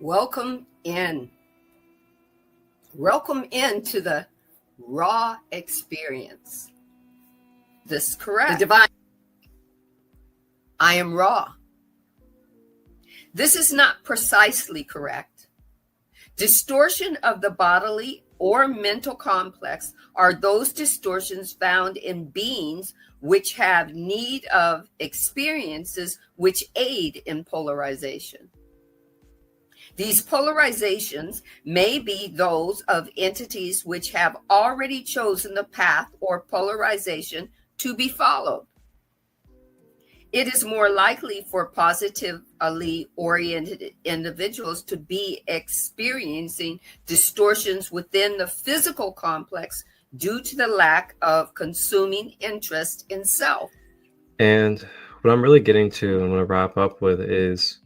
Welcome in. Welcome into the raw experience. This is correct. The divine. I am raw. This is not precisely correct. Distortion of the bodily or mental complex are those distortions found in beings which have need of experiences which aid in polarization. These polarizations may be those of entities which have already chosen the path or polarization to be followed. It is more likely for positively oriented individuals to be experiencing distortions within the physical complex due to the lack of consuming interest in self. And what I'm really getting to and want to wrap up with is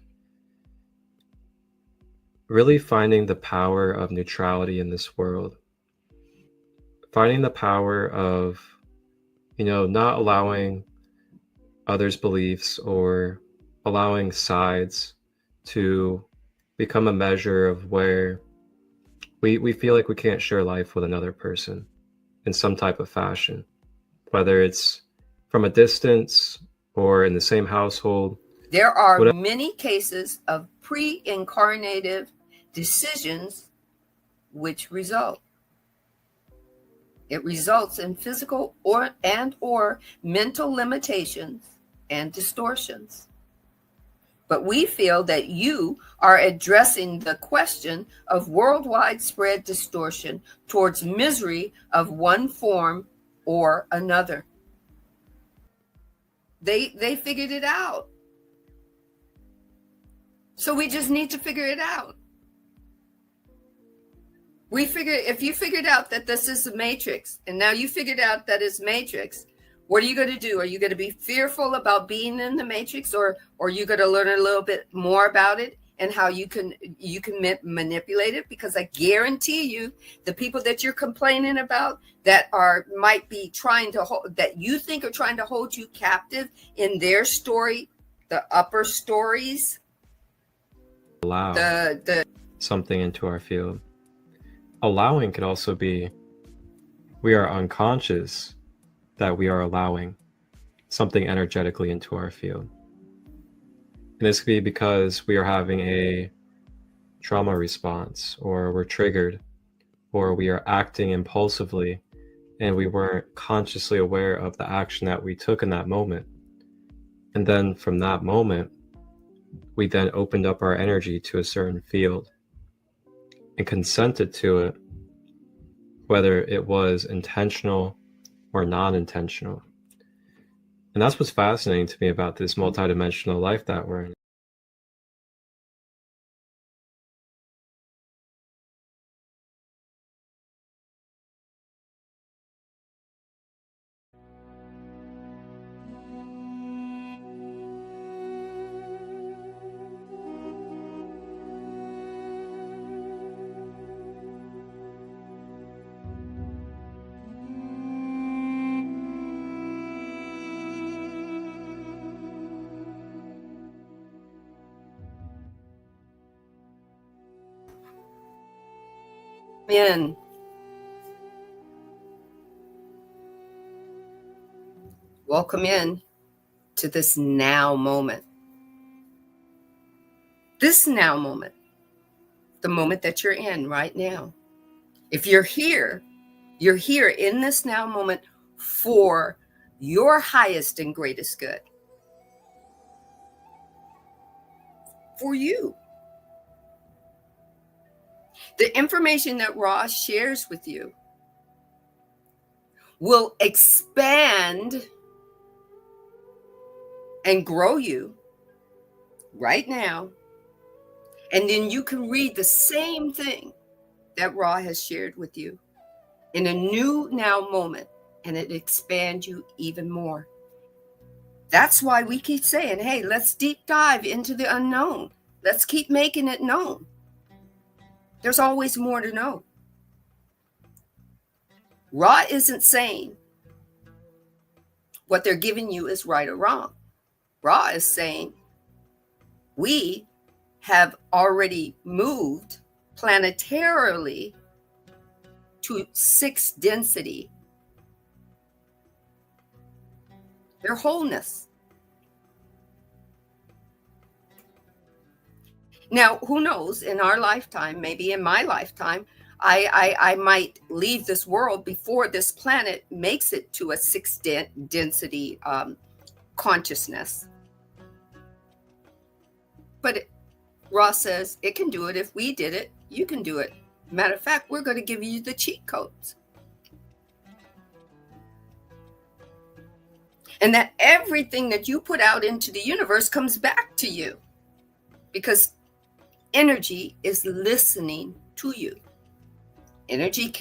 really finding the power of neutrality in this world. Finding the power of, not allowing others' beliefs or allowing sides to become a measure of where we feel like we can't share life with another person in some type of fashion, whether it's from a distance or in the same household. There are many cases of pre-incarnative decisions which result. It results in physical or mental limitations and distortions. But we feel that you are addressing the question of worldwide spread distortion towards misery of one form or another. They figured it out. So we just need to figure it out. If you figured out that this is the matrix, and now you figured out that it's matrix, what are you going to do? Are you going to be fearful about being in the matrix, or are you going to learn a little bit more about it and how you can manipulate it? Because I guarantee you, the people that you're complaining about that might be trying to hold, that you think are trying to hold you captive in their story, the upper stories, allow something into our field. Allowing could also be we are unconscious that we are allowing something energetically into our field. And this could be because we are having a trauma response, or we're triggered, or we are acting impulsively and we weren't consciously aware of the action that we took in that moment. And then from that moment, we then opened up our energy to a certain field and consented to it, whether it was intentional or non-intentional. And that's what's fascinating to me about this multidimensional life that we're in. in. Welcome in to this now moment. This now moment, the moment that you're in right now. If you're here in this now moment for your highest and greatest good. For you. The information that Ra shares with you will expand and grow you right now. And then you can read the same thing that Ra has shared with you in a new now moment, and it expands you even more. That's why we keep saying, hey, let's deep dive into the unknown. Let's keep making it known. There's always more to know. Ra isn't saying what they're giving you is right or wrong. Ra is saying we have already moved planetarily to 6 density. Their wholeness. Now, who knows, in our lifetime, maybe in my lifetime, I might leave this world before this planet makes it to a 6 density consciousness. But Ross says it can do it. If we did it, you can do it. Matter of fact, we're going to give you the cheat codes. And that everything that you put out into the universe comes back to you, because energy is listening to you. Energy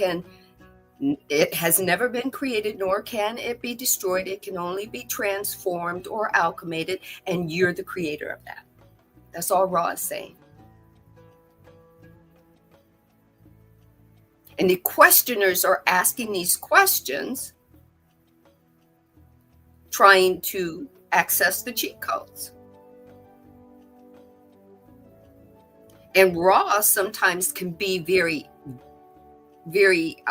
it has never been created, nor can it be destroyed. It can only be transformed or alchemated, and you're the creator of that. That's all Ra is saying. And the questioners are asking these questions, trying to access the cheat codes. And Ra sometimes can be very, very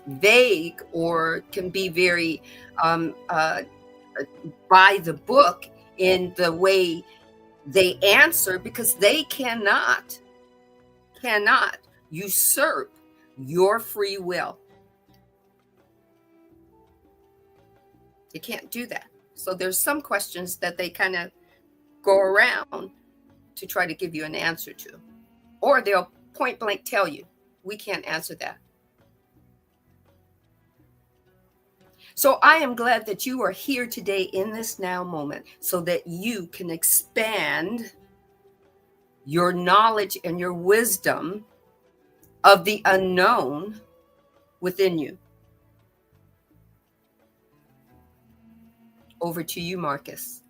vague, or can be very by the book in the way they answer, because they cannot usurp your free will. They can't do that. So there's some questions that they kind of go around to try to give you an answer to, or they'll point blank tell you, we can't answer that. So I am glad that you are here today in this now moment, so that you can expand your knowledge and your wisdom of the unknown within you. Over to you, Marcus.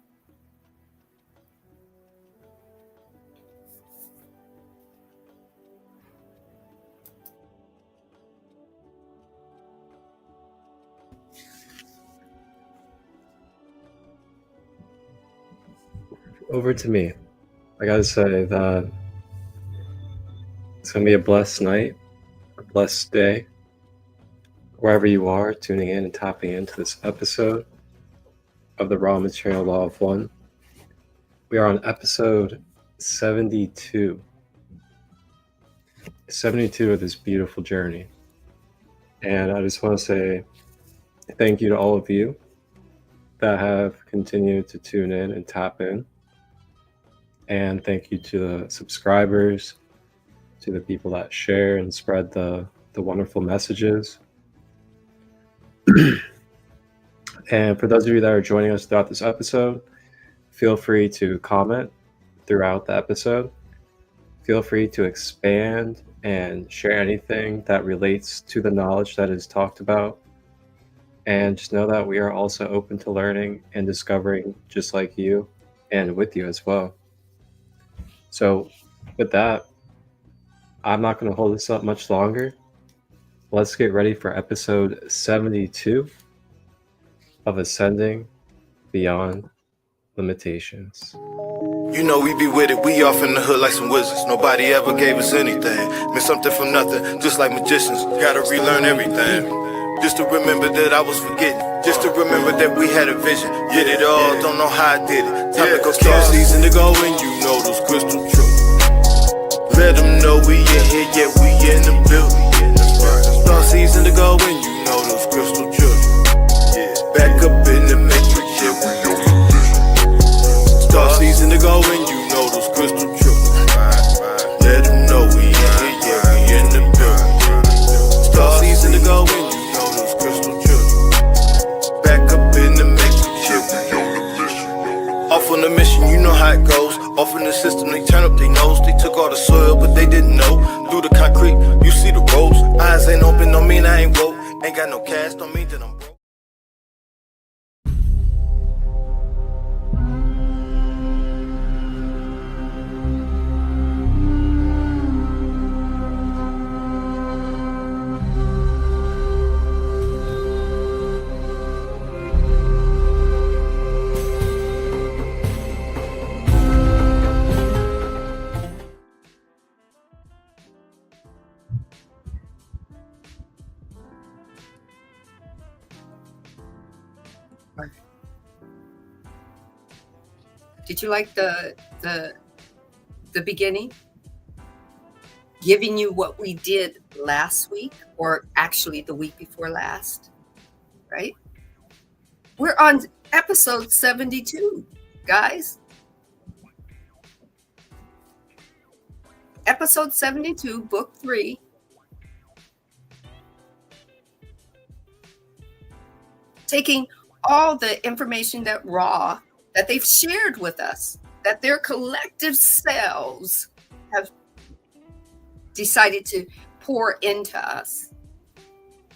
Over to me. I gotta say that it's gonna be a blessed night, a blessed day, wherever you are tuning in and tapping into this episode of the Raw Material Law of One. We are on episode 72. 72 of this beautiful journey. And I just want to say thank you to all of you that have continued to tune in and tap in. And thank you to the subscribers, to the people that share and spread the wonderful messages. And for those of you that are joining us throughout this episode, feel free to comment throughout the episode. Feel free to expand and share anything that relates to the knowledge that is talked about. And just know that we are also open to learning and discovering, just like you and with you as well. So with that, I'm not going to hold this up much longer. Let's get ready for episode 72 of Ascending Beyond Limitations. You know we be with it, we off in the hood like some wizards. Nobody ever gave us anything. Meant something from nothing, just like magicians. Gotta relearn everything. Just to remember that I was forgetting. Just to remember that we had a vision. Did it all, don't know how I did it. Time to go start season to go and you know those crystal truths. Let them know we in here, yeah, we in the building. Start season to go and you know those crystal truths. Back up in the matrix, yeah, we know the vision. Start season to go and you know those crystal truths. Let them know we in here, yeah, we in the building. Start season to go and you know those crystal truths. Back up in the matrix, yeah, we know the vision. Off on the mission, you know how it goes. Off in the system, they turn up their nose. They took all the soil, but they didn't know. Through the concrete, you see the ropes. Eyes ain't open, don't mean I ain't woke. Ain't got no cash, don't mean that I'm broke. Did you like the beginning? Giving you what we did last week, or actually the week before last, right? We're on episode 72, guys. Episode 72, book 3. Taking all the information that they've shared with us, that their collective selves have decided to pour into us.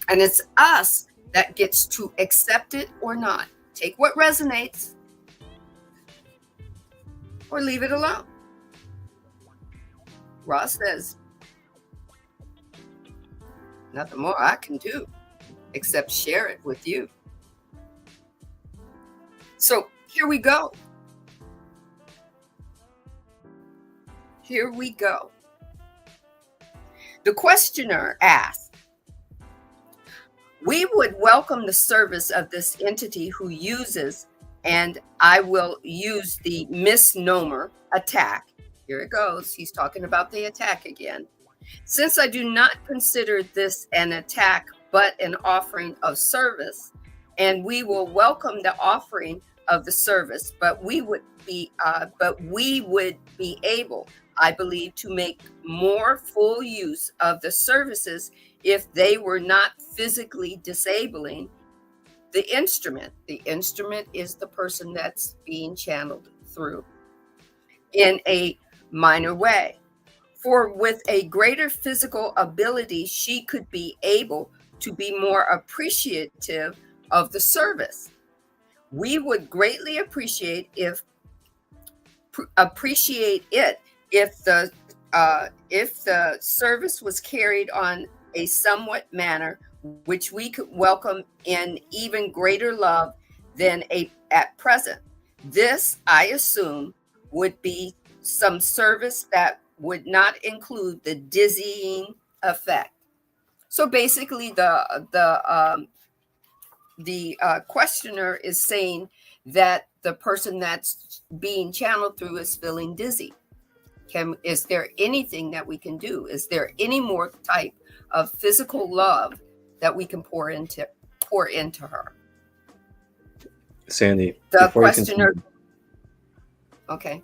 And it's us that gets to accept it or not. Take what resonates or leave it alone. Ra says, nothing more I can do except share it with you. So here we go. Here we go. The questioner asked, we would welcome the service of this entity who uses, and I will use the misnomer, attack. Here it goes. He's talking about the attack again. Since I do not consider this an attack, but an offering of service, and we will welcome the offering of the service, but we would be able, I believe, to make more full use of the services if they were not physically disabling the instrument. The instrument is the person that's being channeled through in a minor way. For with a greater physical ability, she could be able to be more appreciative of the service. We would greatly appreciate it if the service was carried on a somewhat manner which we could welcome in even greater love than at present. This, I assume, would be some service that would not include the dizzying effect. So basically, the questioner is saying that the person that's being channeled through is feeling dizzy. Is there anything that we can do? Is there any more type of physical love that we can pour into her? Sandy, the questioner. Okay.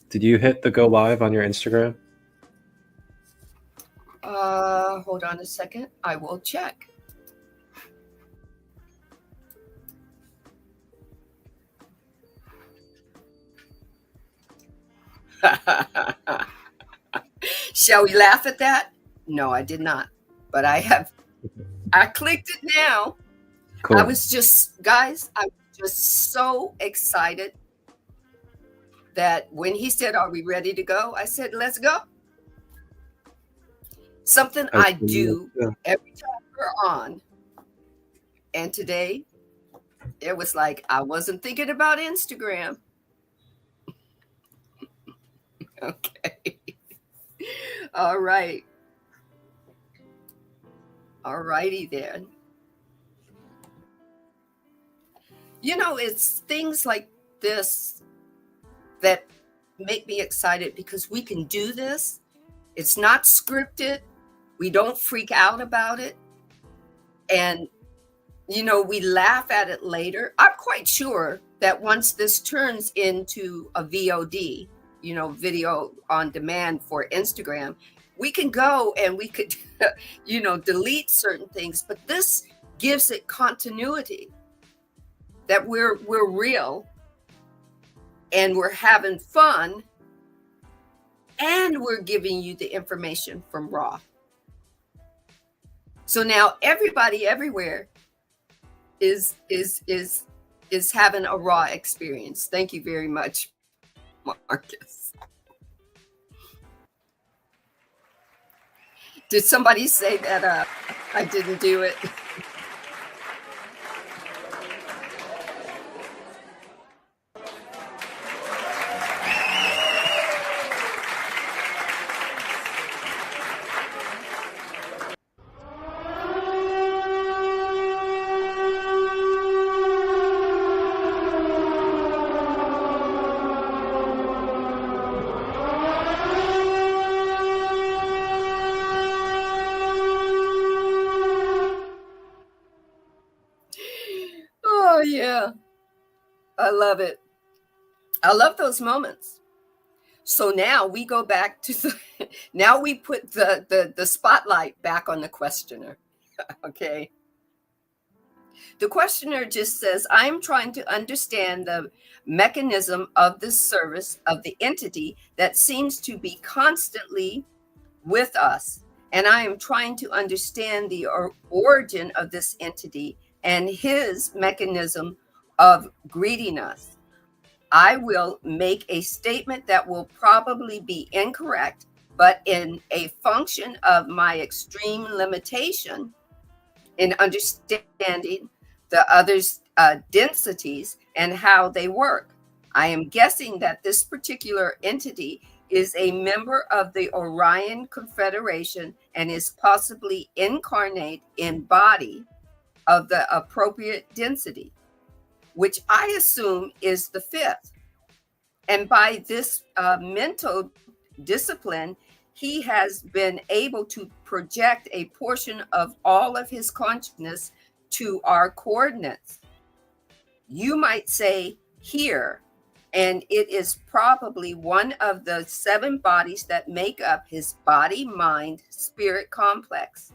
Did you hit the go live on your Instagram? Hold on a second. I will check. Shall we laugh at that? No, I did not. But I clicked it now. Cool. I was just so excited that when he said, are we ready to go? I said, let's go. Something I do every time we're on. And today, it was like, I wasn't thinking about Instagram. Okay. All right. All righty then. You know, it's things like this that make me excited because we can do this. It's not scripted. We don't freak out about it. And, you know, we laugh at it later. I'm quite sure that once this turns into a VOD, you know, video on demand for Instagram, we can go and we could, you know, delete certain things, but this gives it continuity that we're real and we're having fun and we're giving you the information from Raw. So now everybody everywhere is having a Raw experience. Thank you very much, Marcus. Did somebody say that I didn't do it? I love it. I love those moments. So now we go back to now we put the spotlight back on the questioner. Okay. The questioner just says, I'm trying to understand the mechanism of the service of the entity that seems to be constantly with us. And I am trying to understand the origin of this entity and his mechanism of greeting us. I will make a statement that will probably be incorrect, but in a function of my extreme limitation in understanding the other's densities and how they work. I am guessing that this particular entity is a member of the Orion Confederation and is possibly incarnate in body of the appropriate density, which I assume is the fifth. And by this mental discipline, he has been able to project a portion of all of his consciousness to our coordinates. You might say here, and it is probably one of the 7 bodies that make up his body, mind, spirit complex.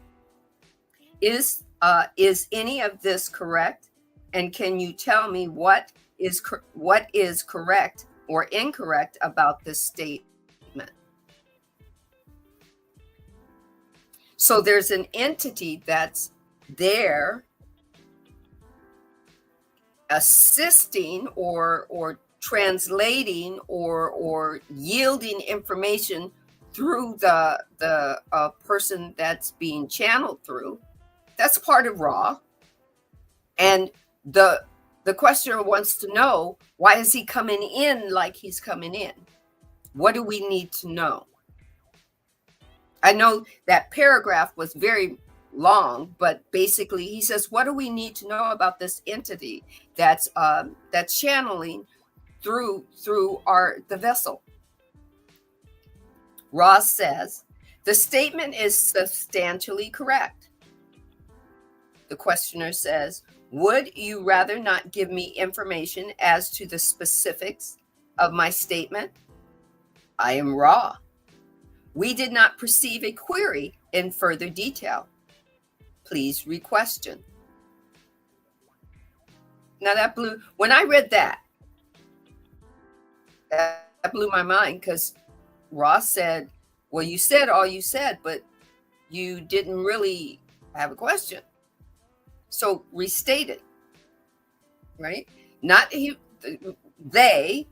Is any of this correct? And can you tell me what is correct or incorrect about this statement? So there's an entity that's there assisting or translating or yielding information through the person that's being channeled through. That's part of Ra. And the questioner wants to know, why is he coming in like he's coming in? What do we need to know? I know that paragraph was very long, but basically he says, what do we need to know about this entity that's channeling through the vessel? Ross says, the statement is substantially correct. The questioner says, would you rather not give me information as to the specifics of my statement? I am Ra. We did not perceive a query in further detail. Please re-question. Now when I read that blew my mind, because Ross said, well, you said all you said, but you didn't really have a question. So restate it, right? They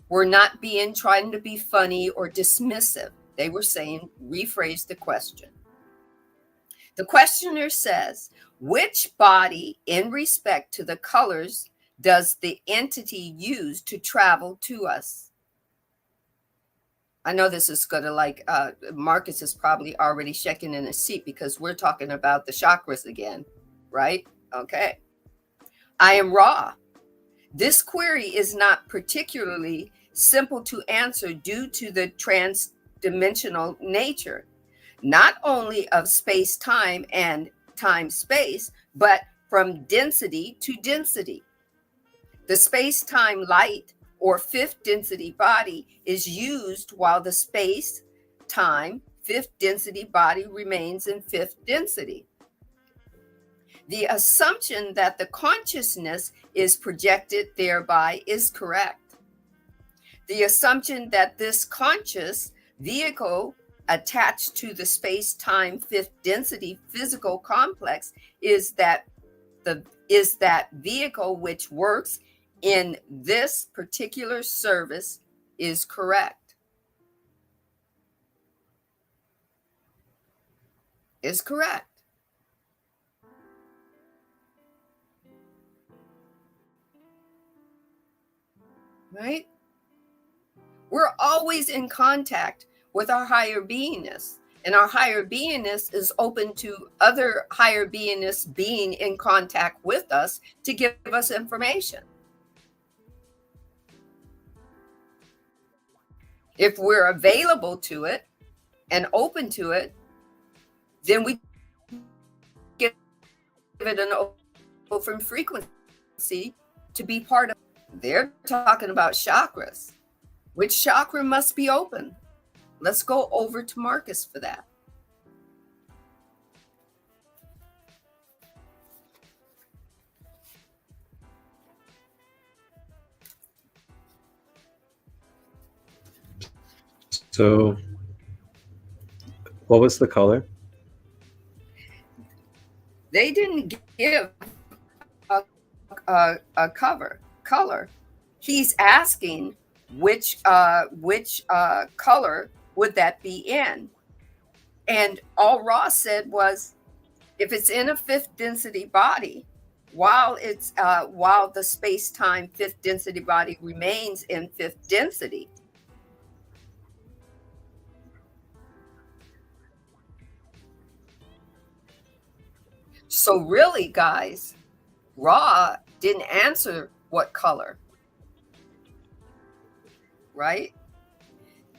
were not trying to be funny or dismissive. They were saying, rephrase the question. The questioner says, which body in respect to the colors does the entity use to travel to us? I know this is going to Marcus is probably already shaking in his seat because we're talking about the chakras again, right? Okay. I am Ra. This query is not particularly simple to answer due to the trans-dimensional nature, not only of space-time and time-space, but from density to density. The space-time light or fifth density body is used while the space-time fifth density body remains in fifth density. The assumption that the consciousness is projected thereby is correct. The assumption that this conscious vehicle attached to the space-time fifth density physical complex is that vehicle which works in this particular service is correct. Is correct. Right? We're always in contact with our higher beingness, and our higher beingness is open to other higher beingness being in contact with us to give us information. If we're available to it and open to it, then we give it an open frequency to be part of. They're talking about chakras. Which chakra must be open? Let's go over to Marcus for that. So, what was the color? They didn't give a color. He's asking which color would that be in, and all Ross said was, if it's in a fifth density body, while the space-time fifth density body remains in fifth density. So really, guys, Ra didn't answer what color, right?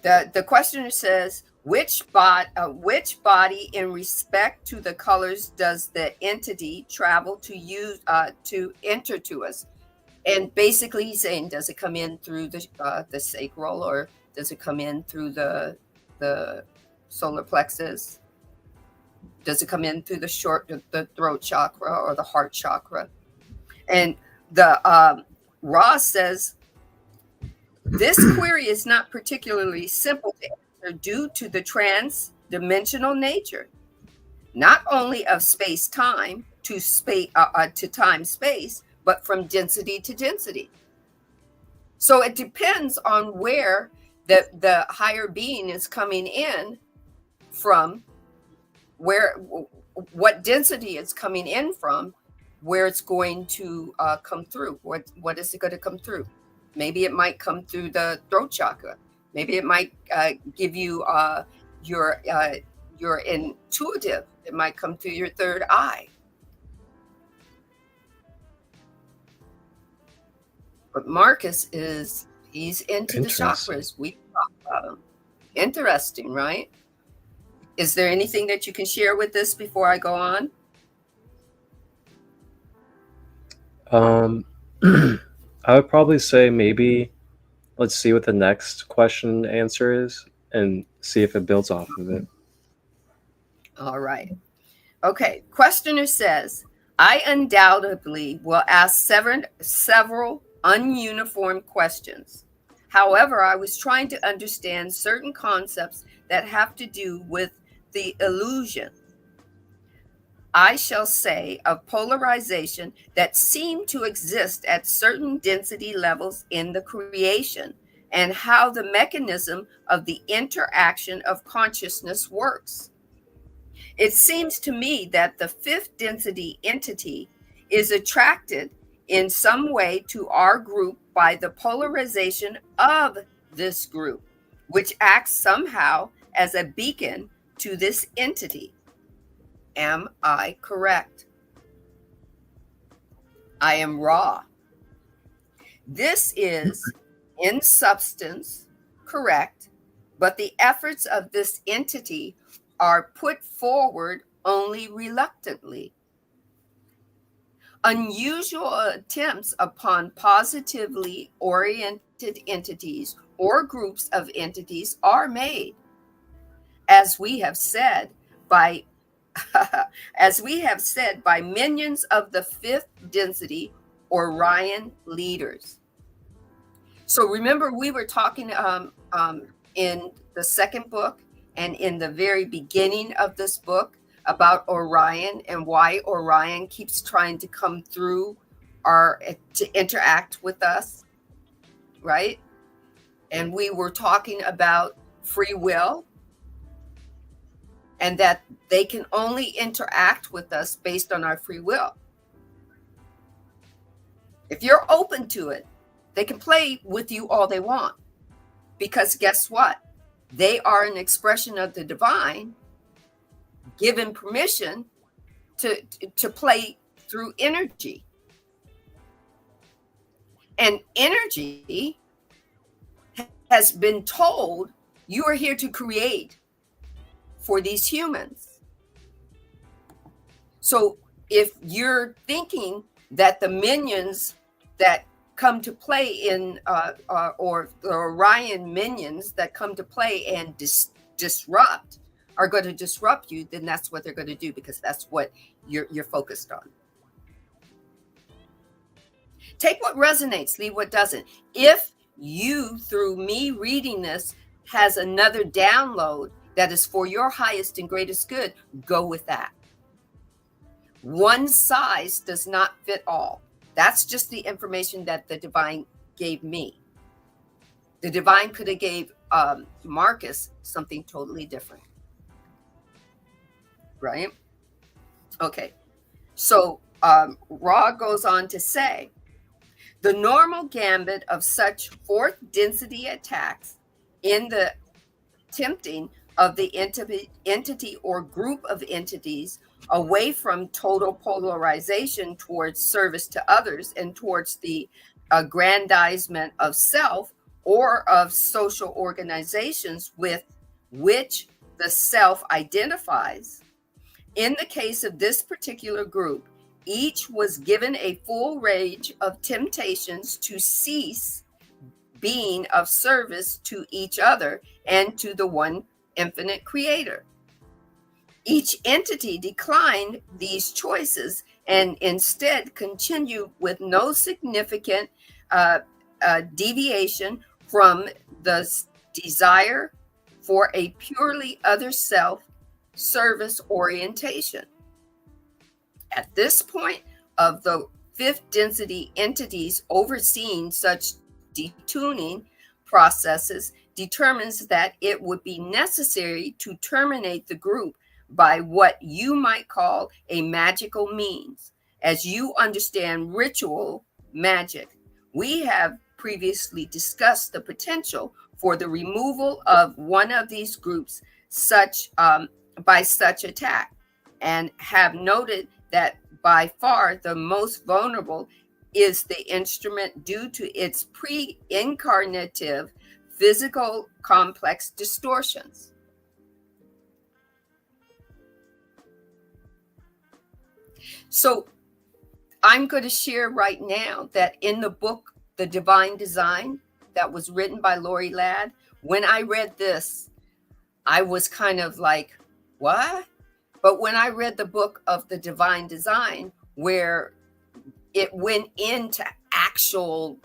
The questioner says, which body in respect to the colors does the entity travel to use to enter to us? And basically he's saying, does it come in through the sacral, or does it come in through the solar plexus? Does it come in through the throat chakra or the heart chakra? And the Ross says, this query is not particularly simple to answer due to the trans-dimensional nature, not only of space-time to time-space, but from density to density. So it depends on where the higher being is coming in from, what density it's coming in from, where it's going to come through. What is it going to come through? Maybe it might come through the throat chakra. Maybe it might give you your intuitive. It might come through your third eye. But Marcus he's into the chakras. We talk about them. Interesting, right? Is there anything that you can share with this before I go on? I would probably say maybe let's see what the next question answer is and see if it builds off of it. All right. Okay. Questioner says, I undoubtedly will ask several ununiform questions. However, I was trying to understand certain concepts that have to do with the illusion, I shall say, of polarization that seem to exist at certain density levels in the creation, and how the mechanism of the interaction of consciousness works. It seems to me that the fifth density entity is attracted in some way to our group by the polarization of this group, which acts somehow as a beacon to this entity. Am I correct? I am Ra. This is, in substance, correct, but the efforts of this entity are put forward only reluctantly. Unusual attempts upon positively oriented entities or groups of entities are made, as we have said, by minions of the fifth density Orion leaders. So remember, we were talking in the second book and in the very beginning of this book about Orion and why Orion keeps trying to come through to interact with us, right? And we were talking about free will, and that they can only interact with us based on our free will. If you're open to it, they can play with you all they want, because guess what? They are an expression of the divine, given permission to play through energy. And energy has been told, you are here to create for these humans. So if you're thinking that the minions that come to play in, or the Orion minions that come to play and disrupt, are going to disrupt you, then that's what they're going to do, because that's what you're focused on. Take what resonates, leave what doesn't. If you, through me reading this, has another download that is for your highest and greatest good, go with that. One size does not fit all. That's just the information that the divine gave me. The divine could have gave Marcus something totally different. Right? Okay. So Ra goes on to say, the normal gambit of such fourth density attacks in the tempting of the entity or group of entities away from total polarization towards service to others and towards the aggrandizement of self or of social organizations with which the self identifies. In the case of this particular group, each was given a full range of temptations to cease being of service to each other and to the one infinite creator. Each entity declined these choices and instead continued with no significant deviation from the desire for a purely other self service orientation. At this point of the fifth density entities overseeing such detuning processes determines that it would be necessary to terminate the group by what you might call a magical means. As you understand ritual magic, we have previously discussed the potential for the removal of one of these groups by such attack, and have noted that by far the most vulnerable is the instrument due to its pre-incarnative physical complex distortions. So I'm going to share right now that in the book, The Divine Design, that was written by Lori Ladd, when I read this, I was kind of like, what? But when I read the book of The Divine Design, where it went into actual,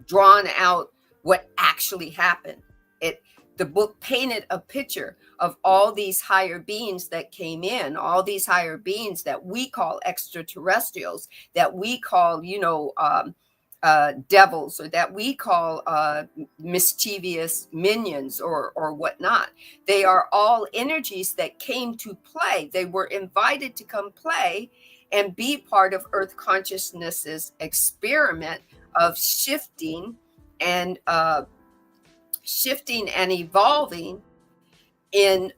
drawn out what actually happened, the book painted a picture of all these higher beings that came in, all these higher beings that we call extraterrestrials, that we call, devils, or that we call mischievous minions or whatnot. They are all energies that came to play. They were invited to come play and be part of Earth consciousness's experiment of shifting and evolving in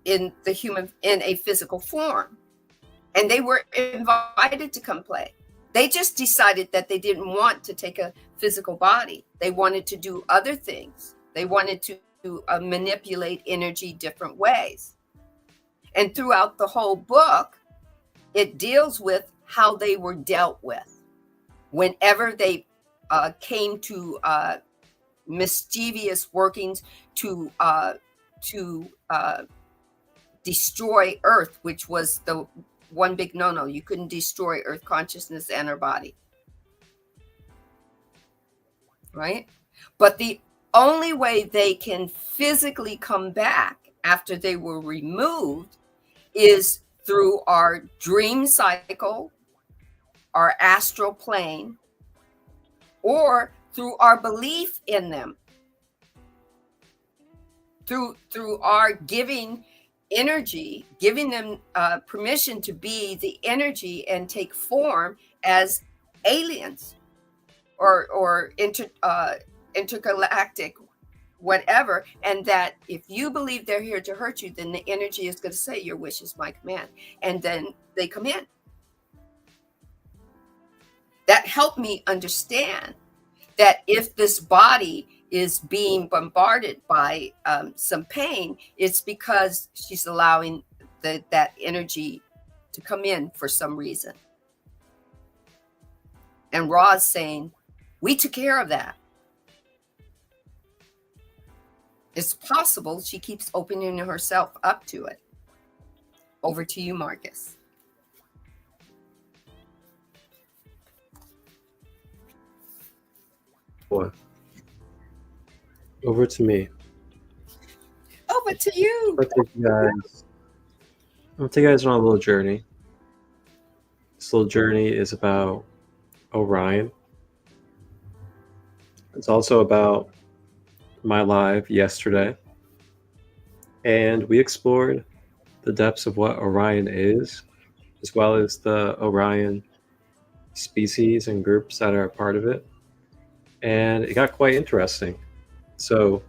the human, in a physical form. And they were invited to come play. They just decided that they didn't want to take a physical body. They wanted to do other things. They wanted to manipulate energy different ways. And throughout the whole book, it deals with how they were dealt with. Whenever they came to mischievous workings to destroy Earth, which was the one big no-no. You couldn't destroy Earth consciousness and her body. Right? But the only way they can physically come back after they were removed is through our dream cycle, our astral plane, or through our belief in them. Through our giving energy, giving them permission to be the energy and take form as aliens or intergalactic, whatever. And that if you believe they're here to hurt you, then the energy is going to say, your wish is my command. And then they come in. That helped me understand that if this body is being bombarded by some pain, it's because she's allowing that energy to come in for some reason. And Ra's saying, we took care of that. It's possible she keeps opening herself up to it. Over to you, Marcus. What? Over to me. Over to you. I'll take you guys on a little journey. This little journey is about Orion. It's also about my live yesterday. And we explored the depths of what Orion is, as well as the Orion species and groups that are a part of it. And it got quite interesting. So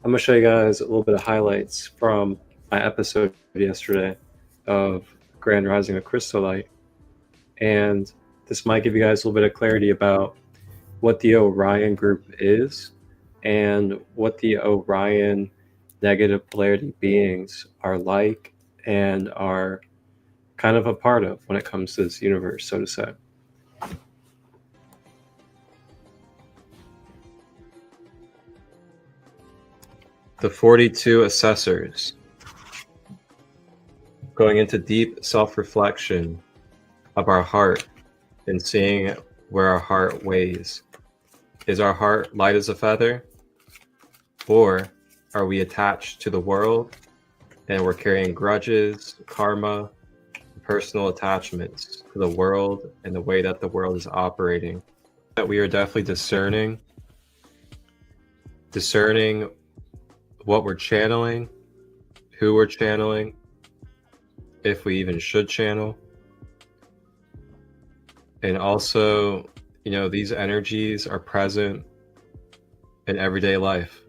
I'm going to show you guys a little bit of highlights from my episode yesterday of Grand Rising of Christolight. And this might give you guys a little bit of clarity about what the Orion group is and what the Orion negative polarity beings are like and are kind of a part of when it comes to this universe, so to say. The 42 assessors, going into deep self-reflection of our heart and seeing where our heart weighs. Is our heart light as a feather? Or are we attached to the world and we're carrying grudges, karma, personal attachments to the world and the way that the world is operating? That we are definitely discerning what we're channeling, who we're channeling, if we even should channel. And also, you know, these energies are present in everyday life.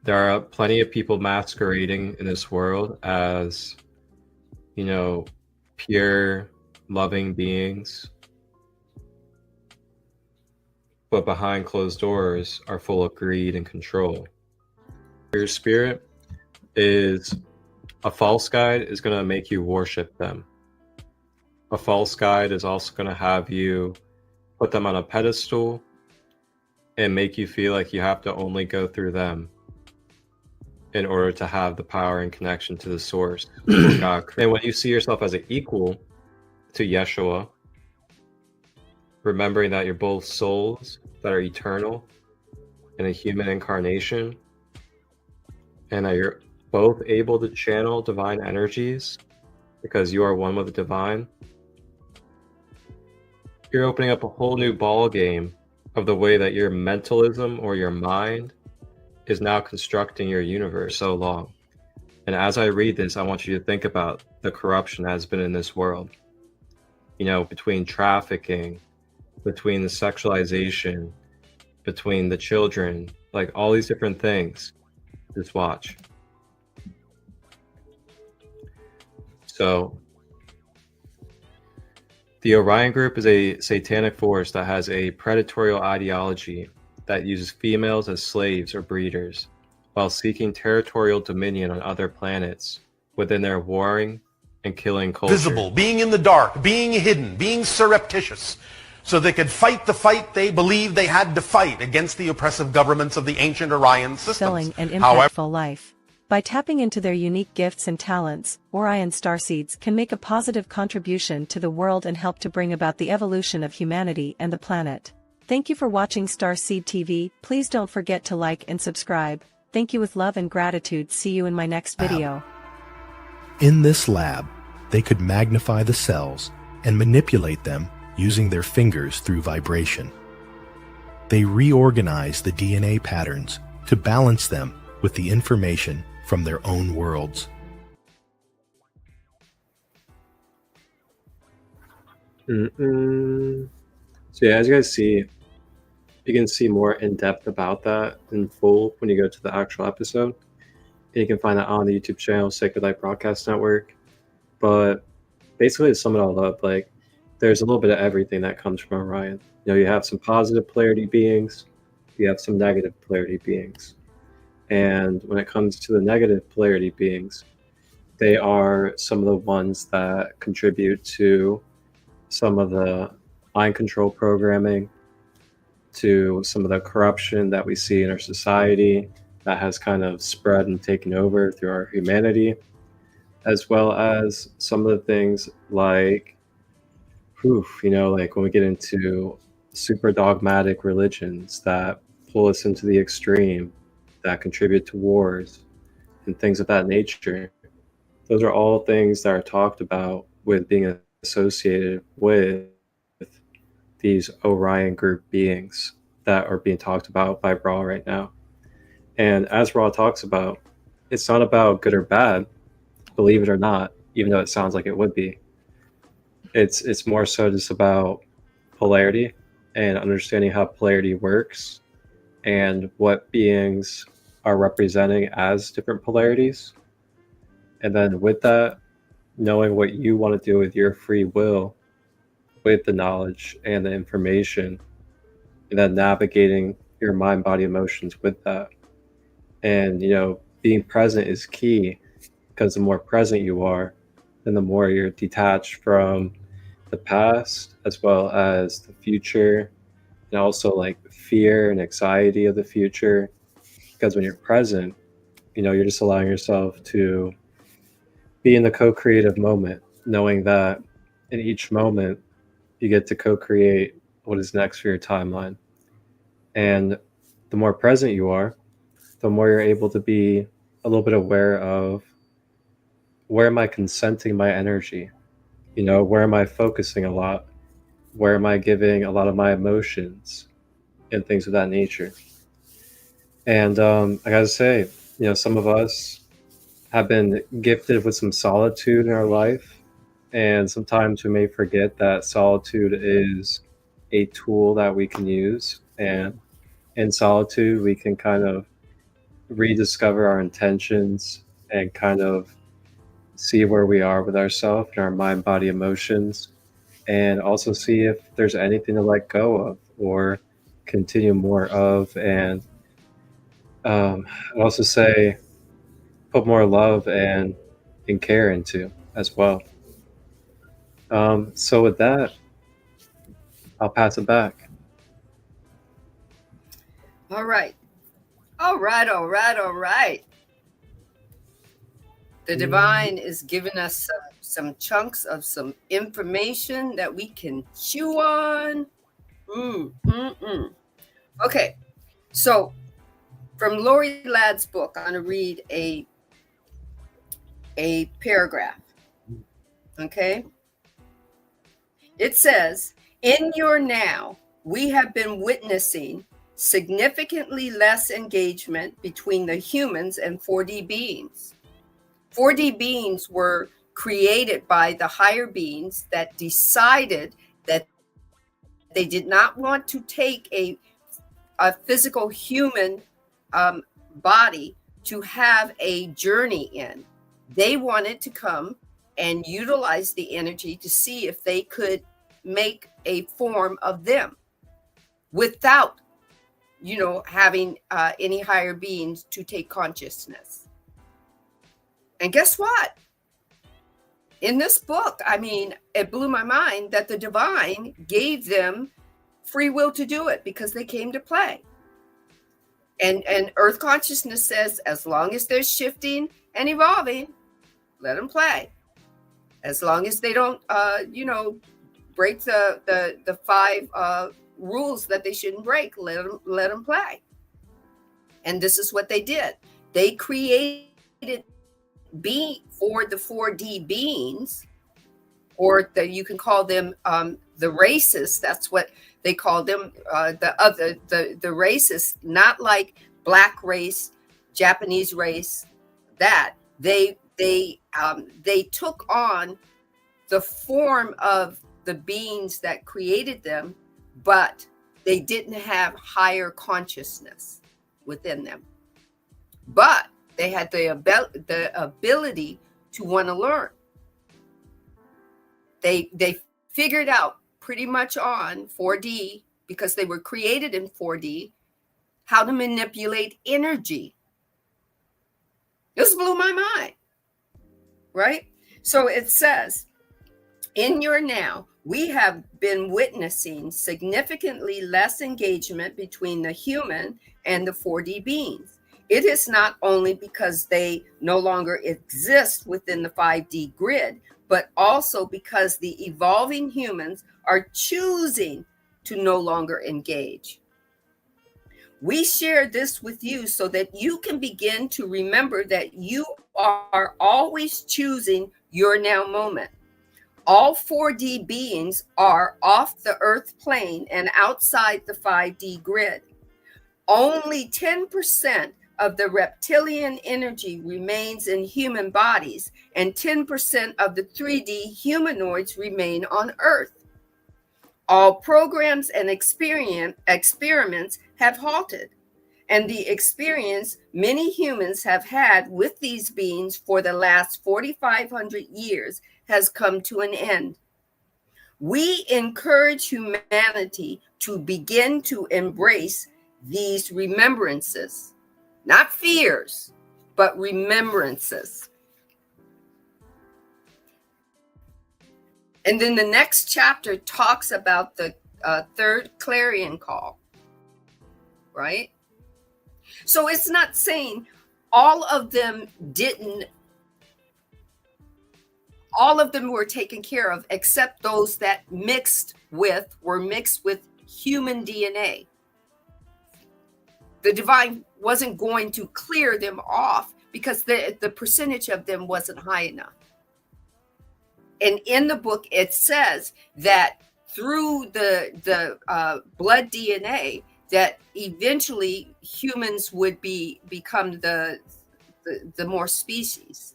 There are plenty of people masquerading in this world as, you know, pure, loving beings, but behind closed doors are full of greed and control. Your spirit is a false guide is going to make you worship them. A false guide is also going to have you put them on a pedestal and make you feel like you have to only go through them in order to have the power and connection to the source. God. And when you see yourself as an equal to Yeshua, remembering that you're both souls that are eternal in a human incarnation, and that you're both able to channel divine energies because you are one with the divine, you're opening up a whole new ball game of the way that your mentalism or your mind is now constructing your universe so long. And as I read this, I want you to think about the corruption that has been in this world. You know, between trafficking, between the sexualization, between the children, like all these different things. Just watch. So, the Orion group is a satanic force that has a predatory ideology that uses females as slaves or breeders, while seeking territorial dominion on other planets within their warring and killing culture. Visible, being in the dark, being hidden, being surreptitious, so they could fight the fight they believed they had to fight against the oppressive governments of the ancient Orion systems. Fulfilling and impactful life. By tapping into their unique gifts and talents, Orion starseeds can make a positive contribution to the world and help to bring about the evolution of humanity and the planet. Thank you for watching Starseed TV. Please don't forget to like and subscribe. Thank you with love and gratitude. See you in my next video. In this lab, they could magnify the cells and manipulate them using their fingers through vibration. They reorganize the DNA patterns to balance them with the information from their own worlds. So yeah, as you guys see, you can see more in depth about that in full when you go to the actual episode. And you can find that on the YouTube channel, Sacred Light Broadcast Network. But basically, to sum it all up, like, there's a little bit of everything that comes from Orion. You know, you have some positive polarity beings, you have some negative polarity beings. And when it comes to the negative polarity beings, they are some of the ones that contribute to some of the mind control programming to some of the corruption that we see in our society that has kind of spread and taken over through our humanity, as well as some of the things like, like when we get into super dogmatic religions that pull us into the extreme, that contribute to wars and things of that nature. Those are all things that are talked about with being associated with these Orion group beings that are being talked about by Ra right now. And as Ra talks about, it's not about good or bad, believe it or not, even though it sounds like it would be. It's more so just about polarity and understanding how polarity works and what beings are representing as different polarities. And then with that, knowing what you want to do with your free will, with the knowledge and the information, and then navigating your mind, body, emotions with that. And, being present is key, because the more present you are, then the more you're detached from the past as well as the future, and also like fear and anxiety of the future. Because when you're present, you're just allowing yourself to be in the co-creative moment, knowing that in each moment you get to co-create what is next for your timeline. And the more present you are, the more you're able to be a little bit aware of, where am I consenting my energy? Where am I focusing a lot? Where am I giving a lot of my emotions and things of that nature? And I gotta say, some of us have been gifted with some solitude in our life. And sometimes we may forget that solitude is a tool that we can use. And in solitude, we can kind of rediscover our intentions and kind of see where we are with ourselves and our mind, body, emotions, and also see if there's anything to let go of or continue more of. And I'd also say put more love and care into as well. So with that, I'll pass it back. All right. The divine is giving us some chunks of some information that we can chew on. Okay, so from Lori Ladd's book, I'm going to read a paragraph. Okay, it says, in your now, we have been witnessing significantly less engagement between the humans and 4D beings. 4D beings were created by the higher beings that decided that they did not want to take a physical human body to have a journey in. They wanted to come and utilize the energy to see if they could make a form of them without, having any higher beings to take consciousness. And guess what? In this book, it blew my mind that the divine gave them free will to do it because they came to play. And Earth consciousness says, as long as they're shifting and evolving, let them play. As long as they don't, break the 5 rules that they shouldn't break, let them play. And this is what they did. They created for the 4D beings, or you can call them the races. That's what they call them. The races, not like black race, Japanese race. That they took on the form of the beings that created them, but they didn't have higher consciousness within them. But they had the ability to want to learn. They figured out pretty much on 4D, because they were created in 4D, how to manipulate energy. This blew my mind, right? So it says, in your now, we have been witnessing significantly less engagement between the human and the 4D beings. It is not only because they no longer exist within the 5D grid, but also because the evolving humans are choosing to no longer engage. We share this with you so that you can begin to remember that you are always choosing your now moment. All 4D beings are off the Earth plane and outside the 5D grid. Only 10% of the reptilian energy remains in human bodies, and 10% of the 3D humanoids remain on Earth. All programs and experiments have halted, and the experience many humans have had with these beings for the last 4,500 years has come to an end. We encourage humanity to begin to embrace these remembrances, not fears, but remembrances. And then the next chapter talks about the third clarion call, right? So it's not saying all of them were taken care of, except those that were mixed with human DNA. The divine wasn't going to clear them off because the percentage of them wasn't high enough. And in the book, it says that through the blood DNA, that eventually humans would become the more species,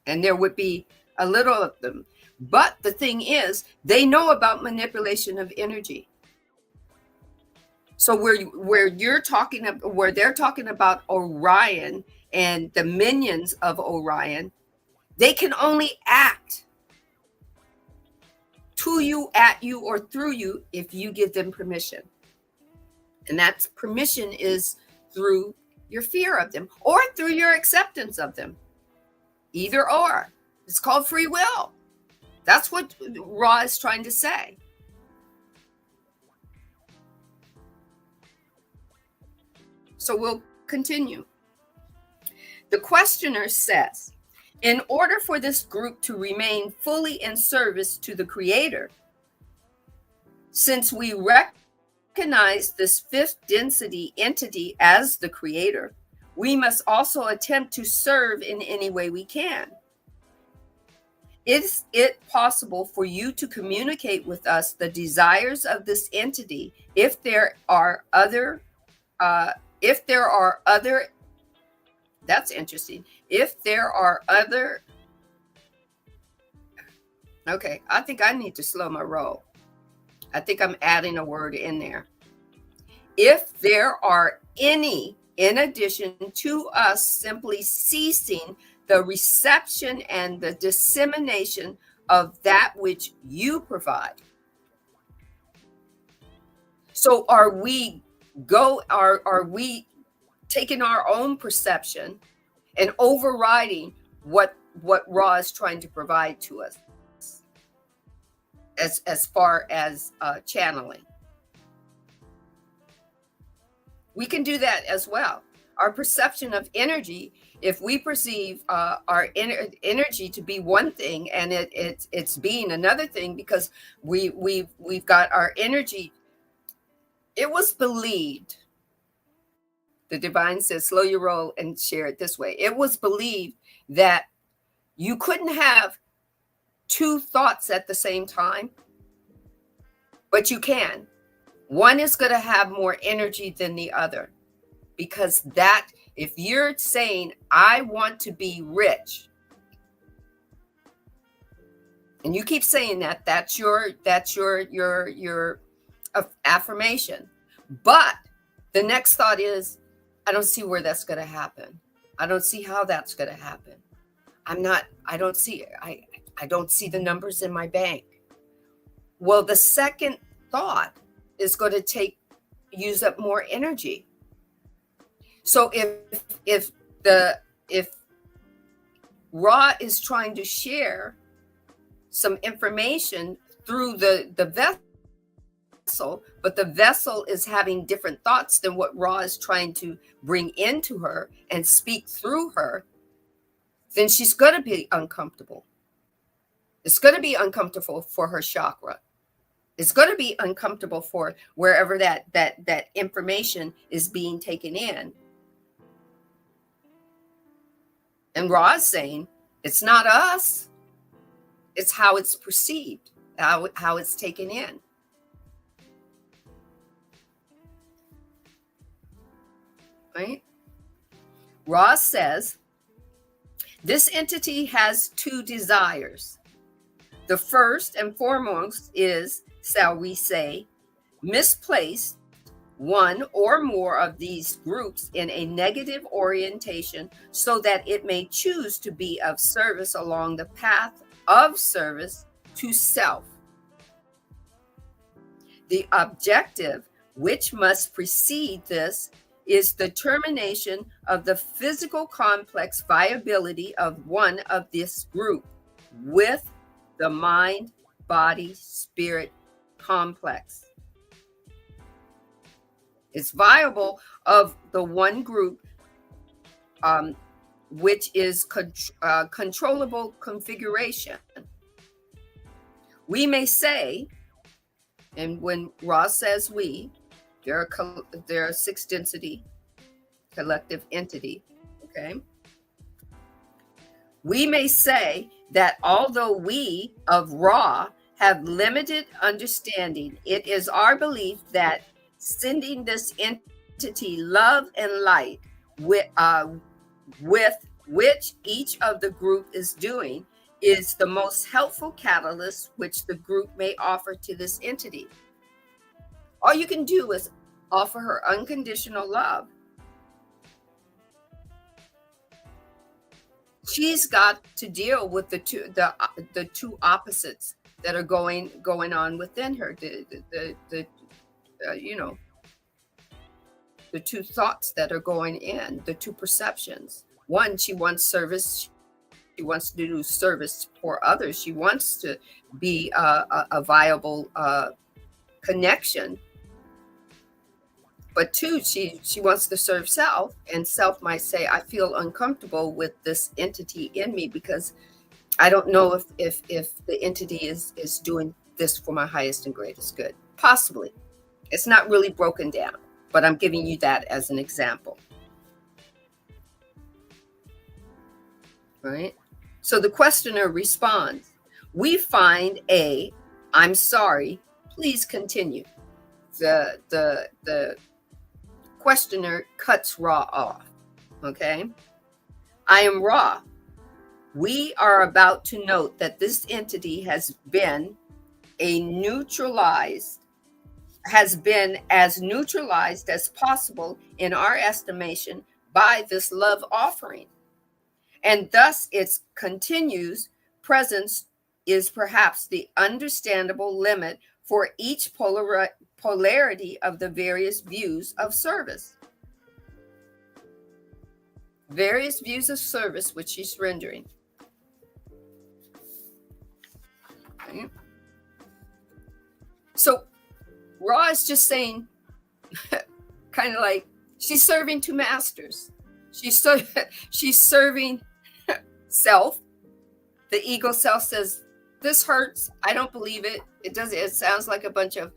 and there would be a little of them. But the thing is, they know about manipulation of energy. So where they're talking about Orion and the minions of Orion, they can only act to you, at you, or through you if you give them permission. And that permission is through your fear of them or through your acceptance of them. Either or. It's called free will. That's what Ra is trying to say. So we'll continue. The questioner says, in order for this group to remain fully in service to the Creator, since we recognize this fifth density entity as the Creator, we must also attempt to serve in any way we can. Is it possible for you to communicate with us the desires of this entity if there are other, that's interesting. If there are other, okay, I think I need to slow my roll. I think I'm adding a word in there. If there are any, in addition to us simply ceasing the reception and the dissemination of that which you provide. So are we taking our own perception and overriding what Ra is trying to provide to us as far as channeling? We can do that as well. Our perception of energy, if we perceive our energy to be one thing and it's being another thing, because we've got our energy. It was believed, the divine says, slow your roll and share it this way. It was believed that you couldn't have two thoughts at the same time, but you can. One is going to have more energy than the other, because that, if you're saying, I want to be rich, and you keep saying that, that's your affirmation. But the next thought is, I don't see where that's going to happen. I don't see how that's going to happen. I don't see the numbers in my bank. Well, the second thought is going to use up more energy. So if Ra is trying to share some information through the vessel, but the vessel is having different thoughts than what Ra is trying to bring into her and speak through her, then she's going to be uncomfortable. It's going to be uncomfortable for her chakra. It's going to be uncomfortable for wherever that information is being taken in. And Ra is saying, it's not us. It's how it's perceived, how it's taken in. Right? Ra says, this entity has two desires. The first and foremost is, shall we say, misplaced one or more of these groups in a negative orientation so that it may choose to be of service along the path of service to self. The objective which must precede this is the termination of the physical complex viability of one of this group with the mind, body, spirit complex. It's viable of the one group, which is controllable configuration. We may say, and when Ross says we, they're a sixth density collective entity, okay? We may say that although we of Ra have limited understanding, it is our belief that sending this entity love and light with which each of the group is doing is the most helpful catalyst which the group may offer to this entity. All you can do is offer her unconditional love. She's got to deal with the two opposites that are going on within her. The two thoughts that are going in, the two perceptions. One, she wants service. She wants to do service for others. She wants to be a viable connection. But two, she wants to serve self, and self might say, I feel uncomfortable with this entity in me because I don't know if the entity is doing this for my highest and greatest good. Possibly. It's not really broken down, but I'm giving you that as an example. Right? So the questioner responds, we find I'm sorry, please continue. The questioner cuts Ra off. Okay? I am Ra. We are about to note that this entity has been as neutralized as possible in our estimation by this love offering. And thus its continuous presence is perhaps the understandable limit for each polarity of the various views of service. Various views of service which she's rendering. Okay. So Ra is just saying, kind of like, she's serving two masters. She's serving self. The ego self says, this hurts. I don't believe it. It does. It sounds like a bunch of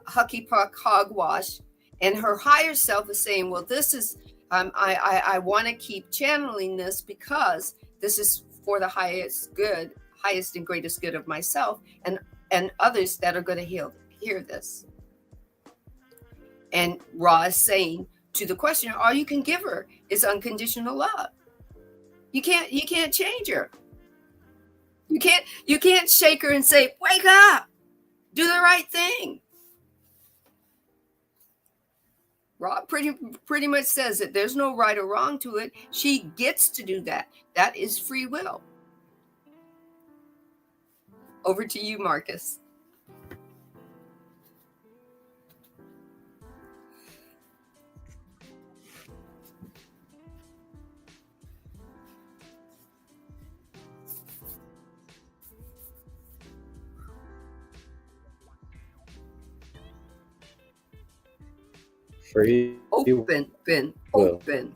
hucky puck hogwash. And her higher self is saying, well, this is, I want to keep channeling this because this is for the highest and greatest good of myself and others that are going to hear this. And Ra is saying to the questioner, all you can give her is unconditional love. You can't change her. You can't shake her and say, wake up, do the right thing. Ra pretty much says that there's no right or wrong to it. She gets to do that. That is free will. Over to you, Marcus. free Open, will. open.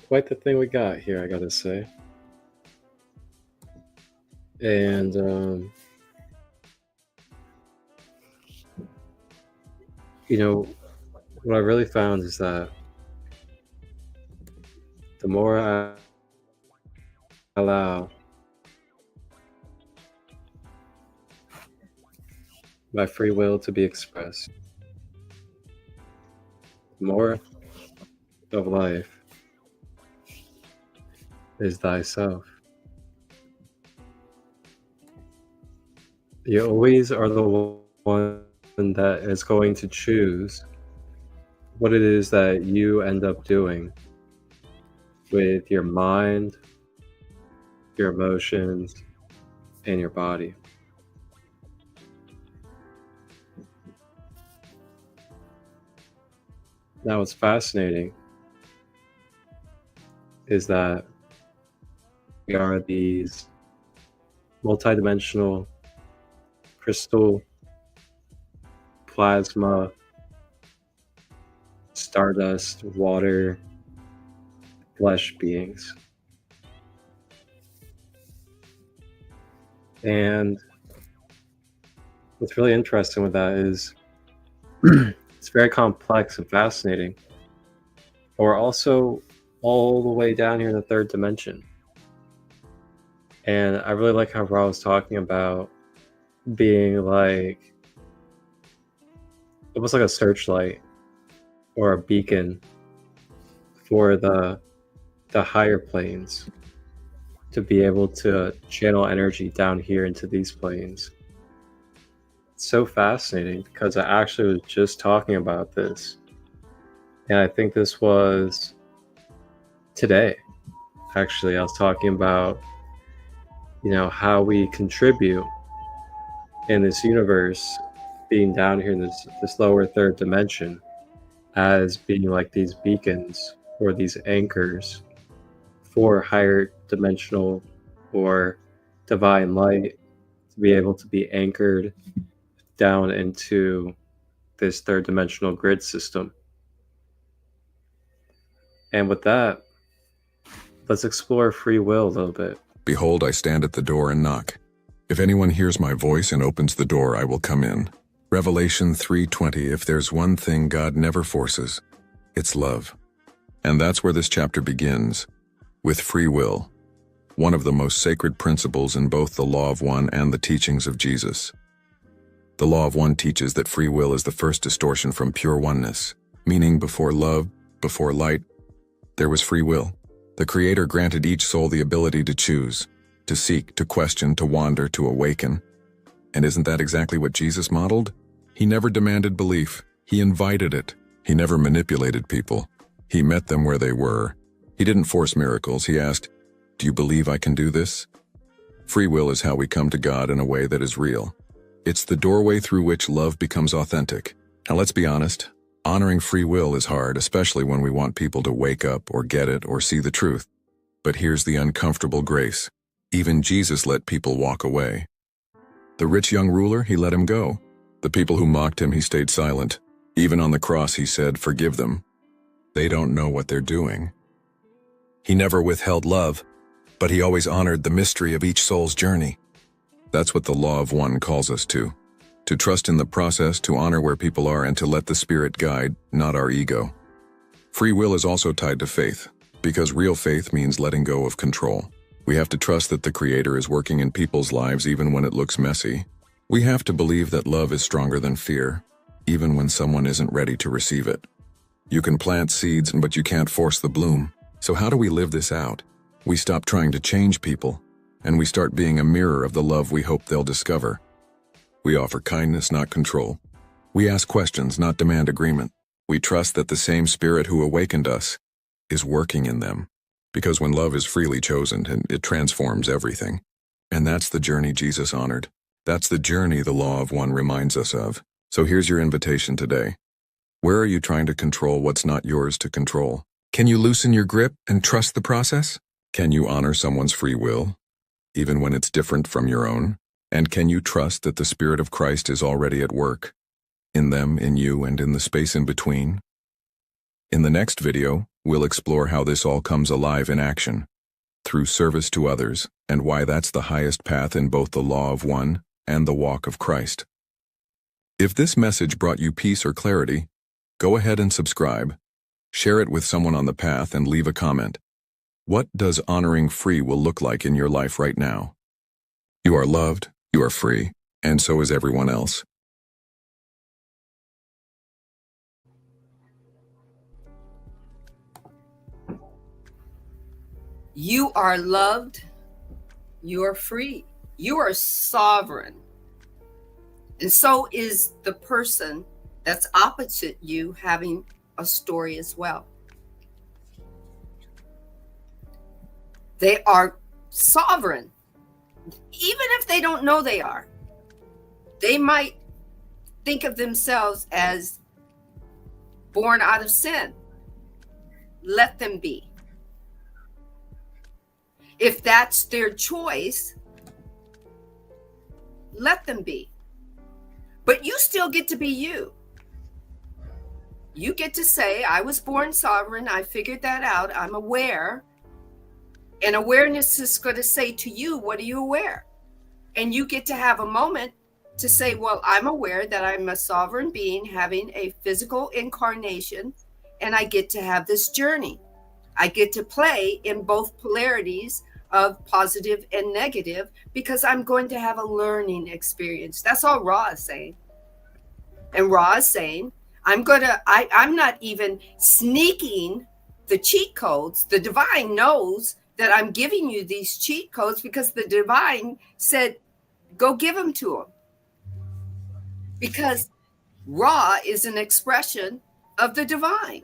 Quite the thing we got here, I gotta say. And what I really found is that the more I allow my free will to be expressed, the more of life is thyself. You always are the one that is going to choose what it is that you end up doing with your mind, your emotions, and your body. Now, what's fascinating is that we are these multidimensional crystal, plasma, stardust, water, flesh beings. And what's really interesting with that is it's very complex and fascinating. But we're also all the way down here in the third dimension. And I really like how Ra was talking about being like almost like a searchlight or a beacon for the higher planes to be able to channel energy down here into these planes. It's so fascinating because I actually was just talking about this, and I think this was today. Actually, I was talking about how we contribute in this universe, being down here in this lower third dimension, as being like these beacons or these anchors for higher dimensional or divine light to be able to be anchored down into this third dimensional grid system. And with that, let's explore free will a little bit. Behold, I stand at the door and knock. If anyone hears my voice and opens the door, I will come in. Revelation 3:20, if there's one thing God never forces, it's love. And that's where this chapter begins, with free will, one of the most sacred principles in both the Law of One and the teachings of Jesus. The Law of One teaches that free will is the first distortion from pure oneness, meaning before love, before light, there was free will. The Creator granted each soul the ability to choose, to seek, to question, to wander, to awaken. And isn't that exactly what Jesus modeled? He never demanded belief. He invited it. He never manipulated people. He met them where they were. He didn't force miracles. He asked, "Do you believe I can do this?" Free will is how we come to God in a way that is real. It's the doorway through which love becomes authentic. Now let's be honest, honoring free will is hard, especially when we want people to wake up or get it or see the truth. But here's the uncomfortable grace. Even Jesus let people walk away. The rich young ruler, he let him go. The people who mocked him, he stayed silent. Even on the cross, he said, "Forgive them. They don't know what they're doing." He never withheld love, but he always honored the mystery of each soul's journey. That's what the Law of One calls us to trust in the process, to honor where people are, and to let the Spirit guide, not our ego. Free will is also tied to faith, because real faith means letting go of control. We have to trust that the Creator is working in people's lives even when it looks messy. We have to believe that love is stronger than fear, even when someone isn't ready to receive it. You can plant seeds, but you can't force the bloom. So how do we live this out? We stop trying to change people, and we start being a mirror of the love we hope they'll discover. We offer kindness, not control. We ask questions, not demand agreement. We trust that the same Spirit who awakened us is working in them. Because when love is freely chosen, it transforms everything. And that's the journey Jesus honored. That's the journey the Law of One reminds us of. So here's your invitation today. Where are you trying to control what's not yours to control? Can you loosen your grip and trust the process? Can you honor someone's free will, even when it's different from your own? And can you trust that the Spirit of Christ is already at work, in them, in you, and in the space in between? In the next video, we'll explore how this all comes alive in action, through service to others, and why that's the highest path in both the law of one and the walk of Christ. If this message brought you peace or clarity, go ahead and subscribe, share it with someone on the path, and leave a comment. What does honoring free will look like in your life right now? You are loved, you are free, and so is everyone else. You are loved, you are free, you are sovereign. And so is the person that's opposite you having a story as well. They are sovereign, even if they don't know they are. They might think of themselves as born out of sin. Let them be. If that's their choice, let them be. But you still get to be you. You get to say, I was born sovereign. I figured that out. I'm aware. And awareness is going to say to you, what are you aware? And you get to have a moment to say, well, I'm aware that I'm a sovereign being having a physical incarnation, and I get to have this journey. I get to play in both polarities of positive and negative because I'm going to have a learning experience. That's all Ra is saying. And Ra is saying, I'm not even sneaking the cheat codes. The divine knows that I'm giving you these cheat codes because the divine said, go give them to him. Because Ra is an expression of the divine.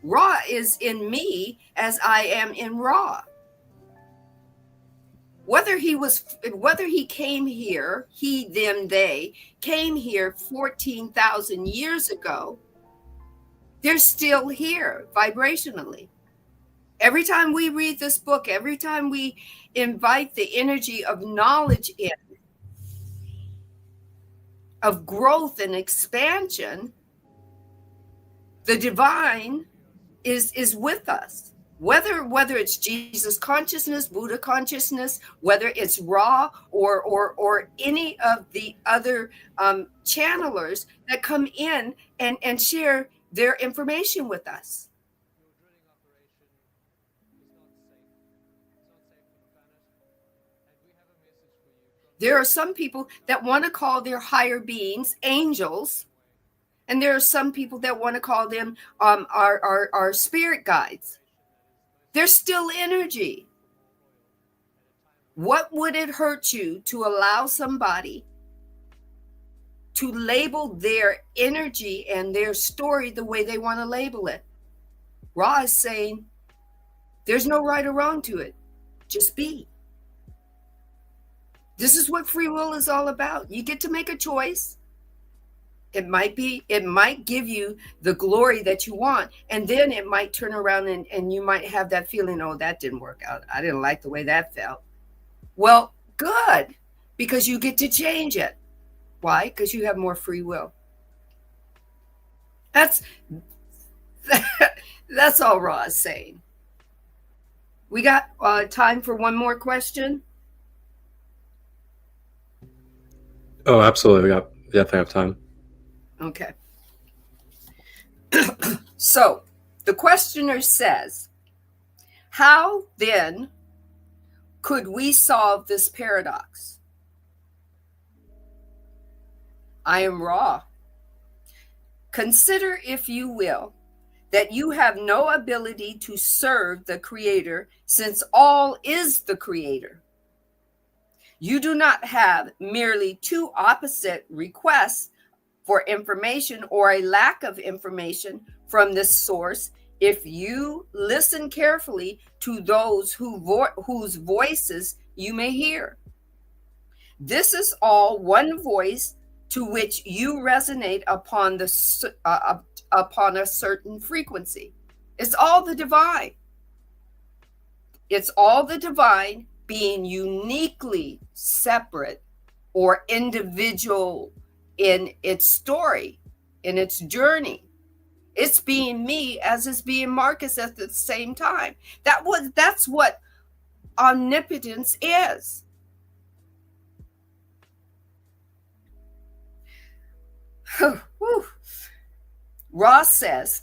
Ra is in me as I am in Ra. Whether he came here, he, them, they, came here 14,000 years ago, they're still here vibrationally. Every time we read this book, every time we invite the energy of knowledge in, of growth and expansion, the divine is with us. Whether it's Jesus consciousness, Buddha consciousness, whether it's Ra or any of the other channelers that come in and share their information with us. There are some people that want to call their higher beings angels, and there are some people that want to call them our spirit guides. They're still energy. What would it hurt you to allow somebody to label their energy and their story the way they want to label it? Ra is saying there's no right or wrong to it. Just be. This is what free will is all about. You get to make a choice. It might give you the glory that you want. And then it might turn around and you might have that feeling, oh, that didn't work out. I didn't like the way that felt. Well, good, because you get to change it. Why? Because you have more free will. That's all Ra is saying. We got time for one more question. Oh, absolutely. We definitely have time. Okay. So the questioner says, how then could we solve this paradox? I am Ra. Consider, if you will, that you have no ability to serve the Creator, since all is the Creator. You do not have merely two opposite requests for information or a lack of information from this source if you listen carefully to those whose voices you may hear. This is all one voice to which you resonate upon upon a certain frequency. It's all the divine. It's all the divine being uniquely separate or individual in its story, in its journey. It's being me as it's being Marcus at the same time. That's what omnipotence is. Ross says,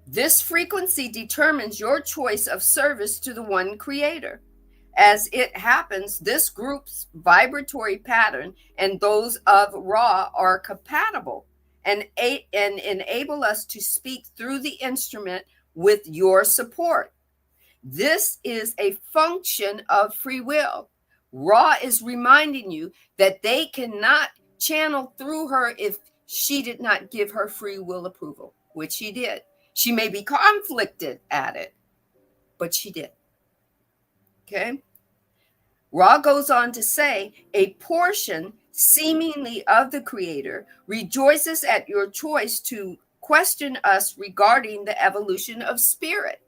this frequency determines your choice of service to the one creator. As it happens, this group's vibratory pattern and those of Ra are compatible and enable us to speak through the instrument with your support. This is a function of free will. Ra is reminding you that they cannot channel through her if she did not give her free will approval, which she did. She may be conflicted at it, but she did. Okay. Ra goes on to say, a portion seemingly of the Creator rejoices at your choice to question us regarding the evolution of spirit.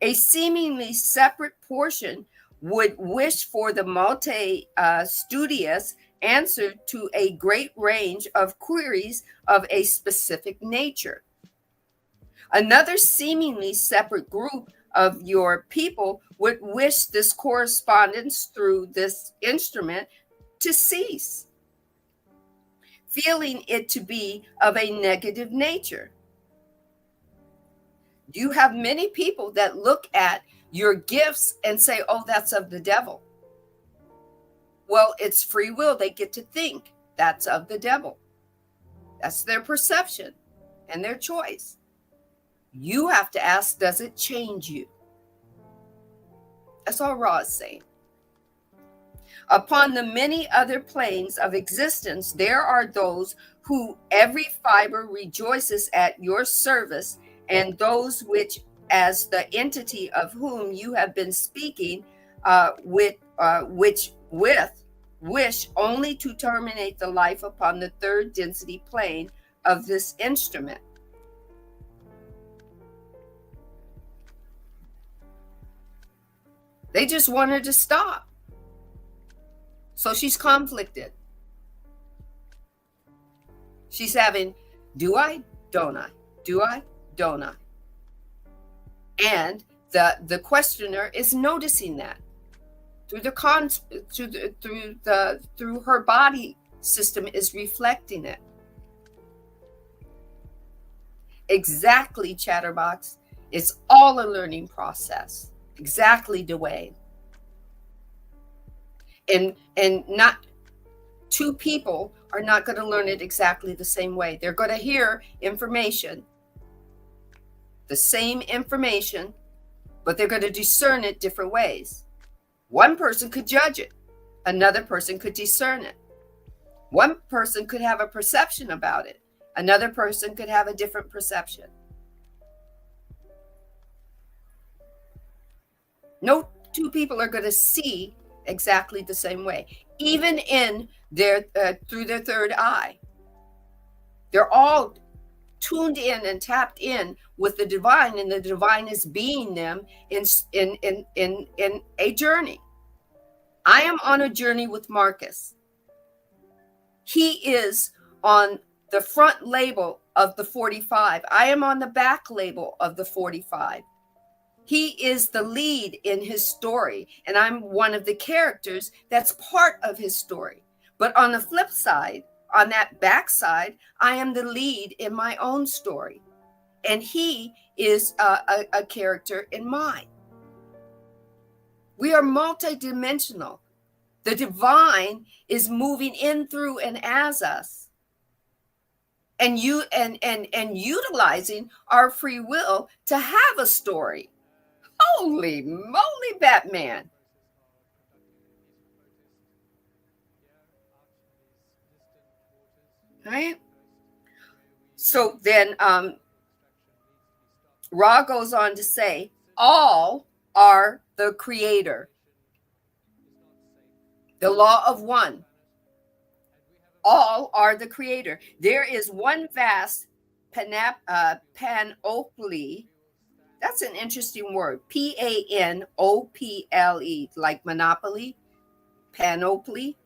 A seemingly separate portion would wish for the multi-studious answer to a great range of queries of a specific nature. Another seemingly separate group of your people would wish this correspondence through this instrument to cease, feeling it to be of a negative nature. You have many people that look at your gifts and say, oh, that's of the devil. Well, it's free will. They get to think that's of the devil. That's their perception and their choice. You have to ask, does it change you? That's all Ra is saying. Upon the many other planes of existence, there are those who every fiber rejoices at your service, and those which, as the entity of whom you have been speaking, which wish only to terminate the life upon the third density plane of this instrument. They just want her to stop. So she's conflicted. She's having, do I, don't I? Do I, don't I? And the questioner is noticing that through her body system is reflecting it. Exactly, Chatterbox. It's all a learning process. Exactly, Dwayne. And not two people are not going to learn it exactly the same way. They're going to hear information, the same information, but they're going to discern it different ways. One person could judge it. Another person could discern it. One person could have a perception about it. Another person could have a different perception. No two people are going to see exactly the same way, even in their through their third eye. They're all tuned in and tapped in with the divine, and the divine is being them in a journey. I am on a journey with Marcus. He is on the front label of the 45. I am on the back label of the 45. He is the lead in his story, and I'm one of the characters that's part of his story. But on the flip side, on that back side, I am the lead in my own story, and he is a character in mine. We are multidimensional. The divine is moving in, through, and as us, and utilizing our free will to have a story. Holy moly, Batman. Right? So then Ra goes on to say, all are the creator. The law of one. all are the creator. There is one vast panoply. That's an interesting word. Panople, like monopoly, panoply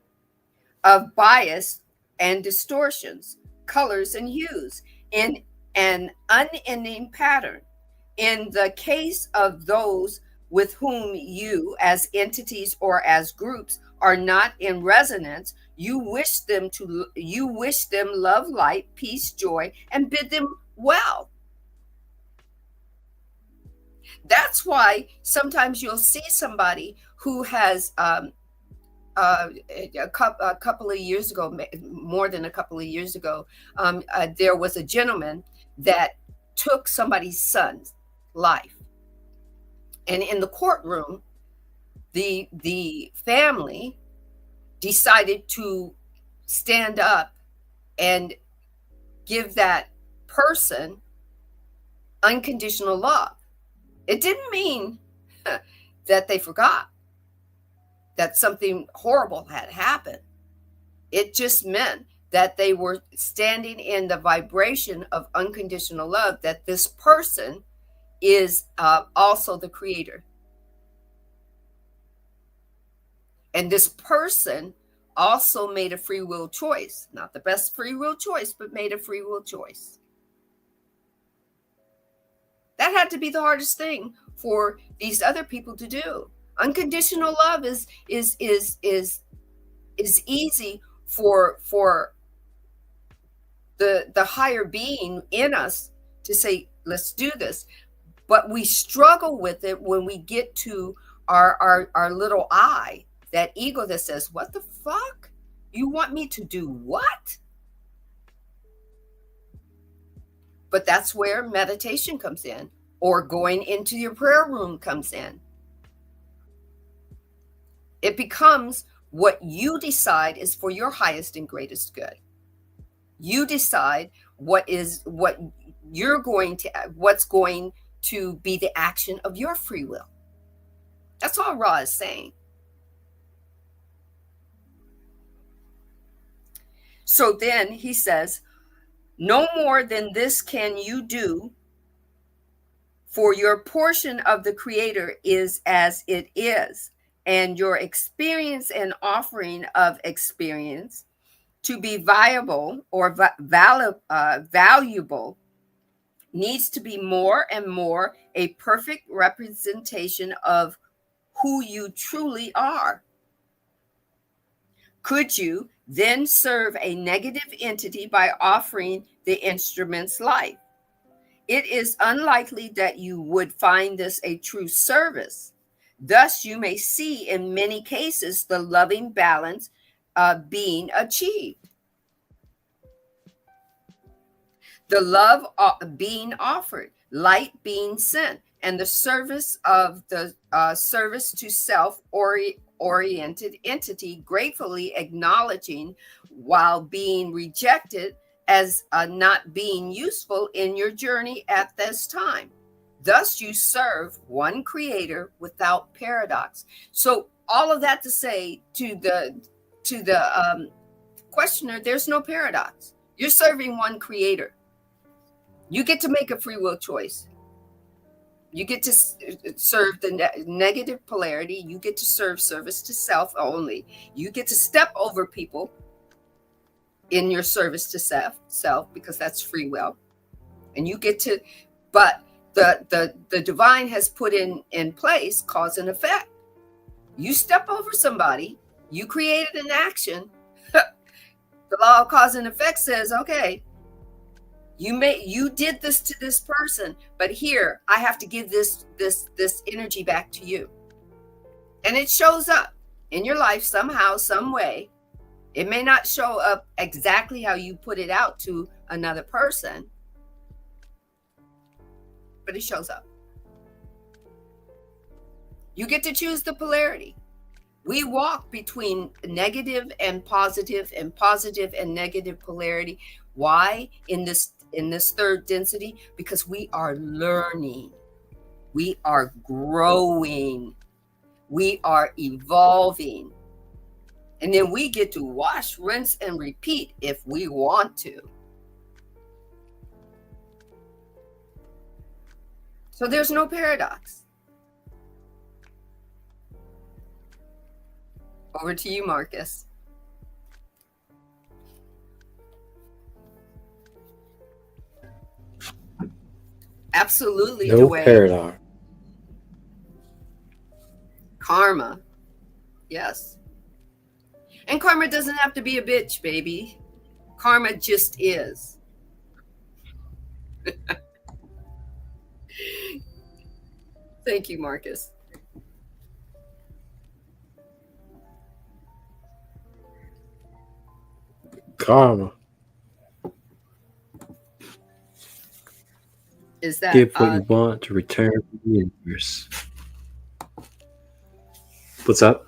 of bias and distortions, colors and hues in an unending pattern. In the case of those with whom you as entities or as groups are not in resonance, you wish them love, light, peace, joy, and bid them well. That's why sometimes you'll see somebody who has a couple of years ago, more than a couple of years ago, there was a gentleman that took somebody's son's life. And in the courtroom, the family decided to stand up and give that person unconditional love. It didn't mean that they forgot that something horrible had happened. It just meant that they were standing in the vibration of unconditional love, that this person is also the creator. And this person also made a free will choice, not the best free will choice, but made a free will choice. That had to be the hardest thing for these other people to do. Unconditional love is easy for the higher being in us to say, let's do this. But we struggle with it when we get to our little I, that ego that says, what the fuck? You want me to do what? But that's where meditation comes in, or going into your prayer room comes in. It becomes what you decide is for your highest and greatest good. You decide what's going to be the action of your free will. That's all Ra is saying. So then he says, no more than this can you do, for your portion of the Creator is as it is, and your experience and offering of experience to be viable or valuable needs to be more and more a perfect representation of who you truly are. Could you then serve a negative entity by offering the instrument's life? It is unlikely that you would find this a true service. Thus, you may see in many cases the loving balance being achieved. The love being offered, light being sent, and the service of the service to self-oriented entity gratefully acknowledging while being rejected as not being useful in your journey at this time. Thus, you serve one creator without paradox. So, all of that to say to the questioner, there's no paradox. You're serving one creator. You get to make a free will choice. You get to serve the negative polarity. You get to serve service to self only. You get to step over people in your service to self because that's free will. And you get to, but the divine has put in place cause and effect. You step over somebody, you created an action. The law of cause and effect says, okay, you did this to this person, but here I have to give this energy back to you. And it shows up in your life somehow, some way. It may not show up exactly how you put it out to another person, but it shows up. You get to choose the polarity. We walk between negative and positive and negative polarity. Why? In this third density, because we are learning, we are growing, we are evolving. And then we get to wash, rinse, and repeat if we want to. So there's no paradox. Over to you, Marcus. Absolutely. No paradox. Karma. Yes. And karma doesn't have to be a bitch, baby. Karma just is. Thank you, Marcus. Karma. Is that give what you want to return to the universe? What's up?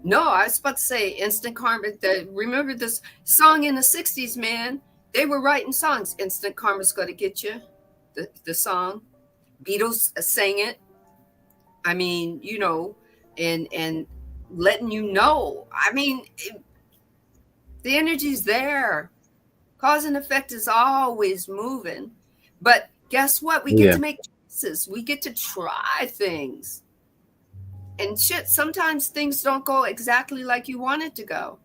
No, I was about to say instant karma. Remember this song in the 60s, man? They were writing songs. Instant karma's going to get you. The song. Beatles sang it. I mean, you know, and letting you know. I mean, the energy's there. Cause and effect is always moving. But guess what? We get to make choices. We get to try things. And shit, sometimes things don't go exactly like you want it to go.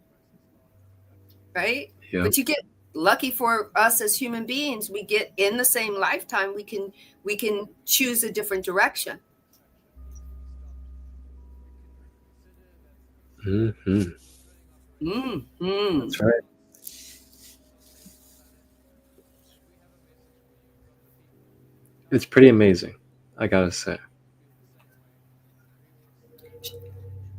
Right? Yeah. But you get lucky for us as human beings, we get in the same lifetime, we can choose a different direction. Mm-hmm. Mm-hmm. That's right. It's pretty amazing, I gotta say.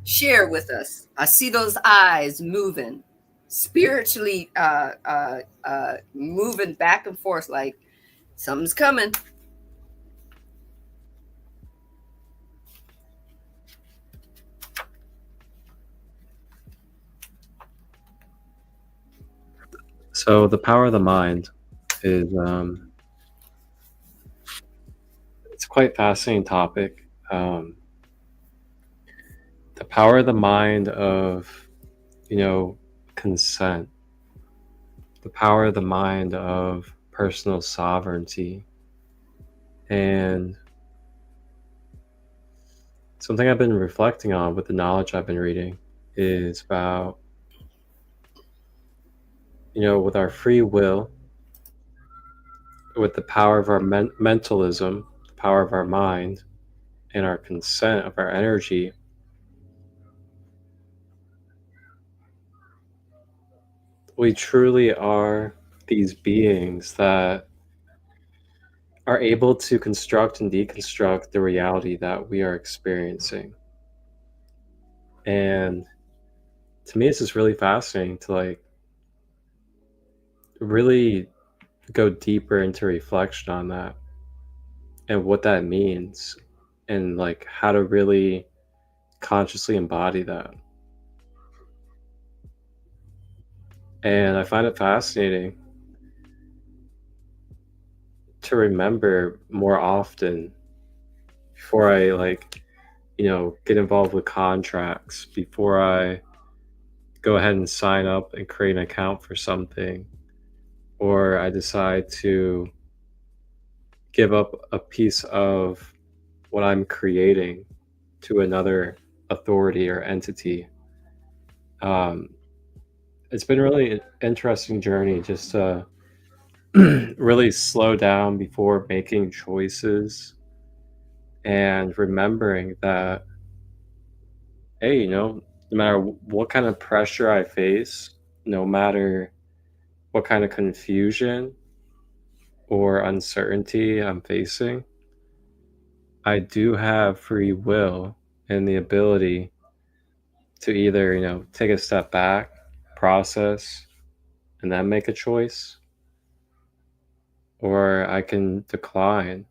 Share with us. I see those eyes moving, spiritually moving back and forth like something's coming. So the power of the mind is it's quite a fascinating topic. The power of the mind of, you know, consent, the power of the mind of personal sovereignty, and something I've been reflecting on with the knowledge I've been reading is about, you know, with our free will, with the power of our mentalism, the power of our mind, and our consent of our energy, we truly are these beings that are able to construct and deconstruct the reality that we are experiencing. And to me, it's just really fascinating to like really go deeper into reflection on that and what that means and like how to really consciously embody that. And I find it fascinating to remember more often before I like, you know, get involved with contracts, before I go ahead and sign up and create an account for something, or I decide to give up a piece of what I'm creating to another authority or entity. It's been really an interesting journey just to really slow down before making choices and remembering that, hey, you know, no matter what kind of pressure I face, no matter what kind of confusion or uncertainty I'm facing, I do have free will and the ability to either, you know, take a step back, process, and then make a choice, or I can decline,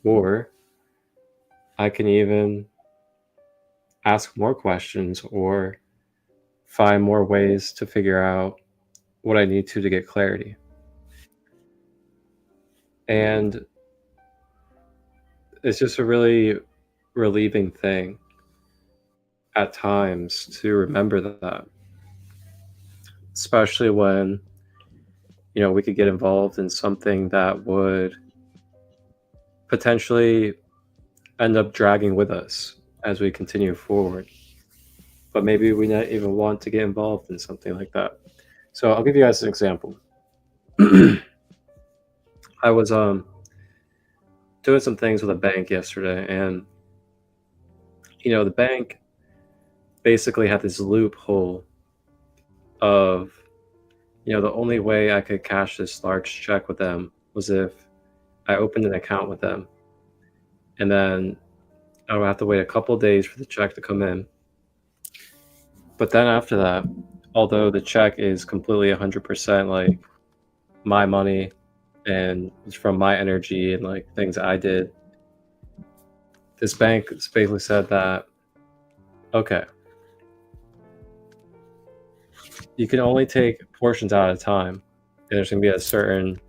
or I can even ask more questions or find more ways to figure out what I need to get clarity. And it's just a really relieving thing. at times to remember that, especially when, we could get involved in something that would potentially end up dragging with us as we continue forward. But maybe we not even want to get involved in something like that. So I'll give you guys an example. I was doing some things with a bank yesterday, and the bank basically had this loophole of the only way I could cash this large check with them was if I opened an account with them, and then I would have to wait a couple days for the check to come in. But then after that, although the check is completely 100% like my money and it's from my energy and like things I did, this bank basically said that, okay, you can only take portions out at a time, and there's going to be a certain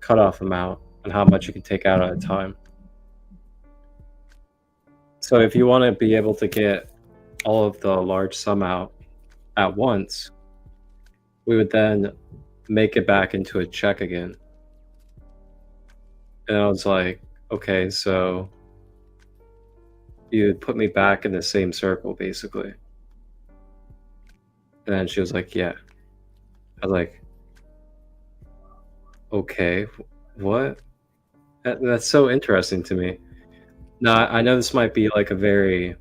cutoff amount on how much you can take out at a time. So if you want to be able to get all of the large sum out at once, we would then make it back into a check again. And I was like, okay, so you would put me back in the same circle, basically. And then she was like, yeah. I was like, okay, what? That's so interesting to me. Now, I know this might be like a very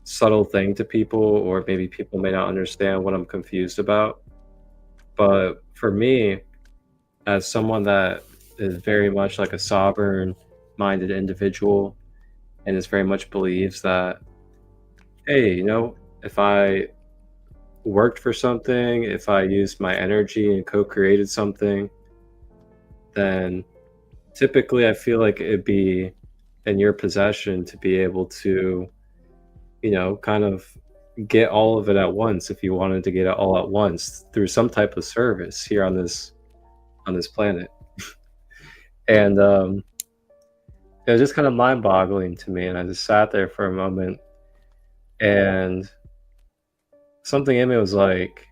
subtle thing to people, or maybe people may not understand what I'm confused about. But for me, as someone that is very much like a sovereign-minded individual, and is very much believes that, hey, if I worked for something, if I used my energy and co-created something, then typically I feel like it'd be in your possession to be able to, kind of get all of it at once if you wanted to get it all at once through some type of service here on this planet. And it was just kind of mind-boggling to me, and I just sat there for a moment, and something in me was like,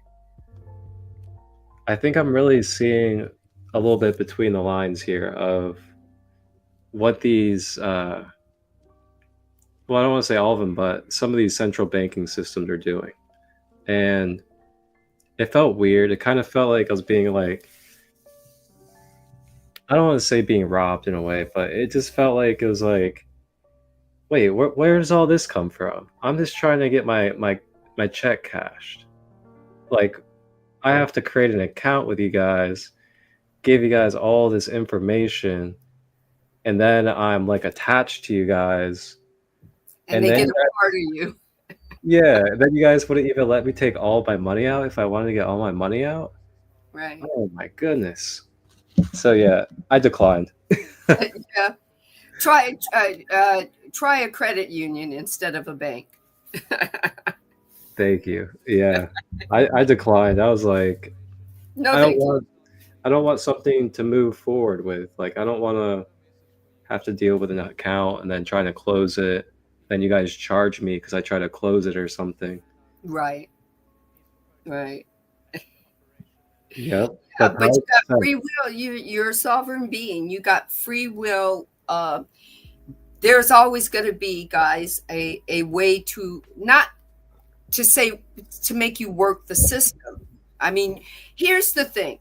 I think I'm really seeing a little bit between the lines here of what these well, I don't want to say all of them, but some of these central banking systems are doing. And it felt weird. It kind of felt like I was being like, I don't want to say being robbed in a way, but it just felt like it was like, wait, where does all this come from? I'm just trying to get my check cashed. Like, I have to create an account with you guys, give you guys all this information, and then I'm like attached to you guys. And they get a part of you. Yeah, and then you guys wouldn't even let me take all my money out if I wanted to get all my money out. Right. Oh my goodness. So yeah, I declined. Yeah. Try a credit union instead of a bank. Thank you. Yeah. I declined. I was like, No, I don't want something to move forward with. Like, I don't want to have to deal with an account and then trying to close it. Then you guys charge me because I try to close it or something. Right. Right. Yep. Yeah, but you got free will. You're a sovereign being. You got free will. There's always going to be, guys, a way to not to say to make you work the system. I mean, here's the thing.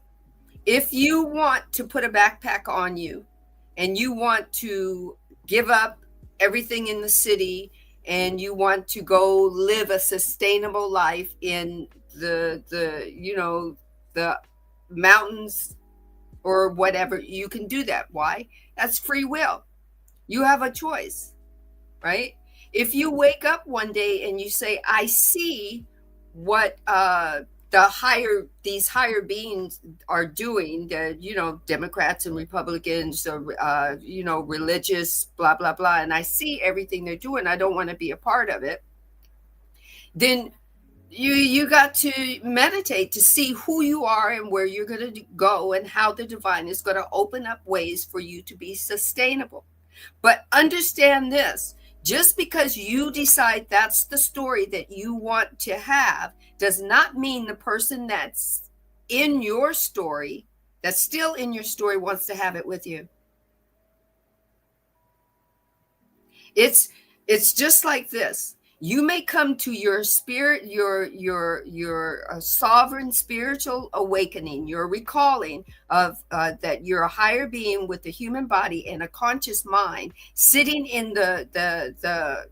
If you want to put a backpack on you and you want to give up everything in the city and you want to go live a sustainable life in the mountains or whatever, you can do that. Why? That's free will. You have a choice, right? If you wake up one day and you say, I see what these higher beings are doing, Democrats and Republicans, religious, blah, blah, blah, and I see everything they're doing, I don't want to be a part of it, then you got to meditate to see who you are and where you're going to go and how the divine is going to open up ways for you to be sustainable. But understand this, Just because you decide that's the story that you want to have does not mean the person that's in your story, that's still in your story, wants to have it with you. It's just like this. You may come to your spirit, your sovereign spiritual awakening, your recalling of that you're a higher being with a human body and a conscious mind, sitting in the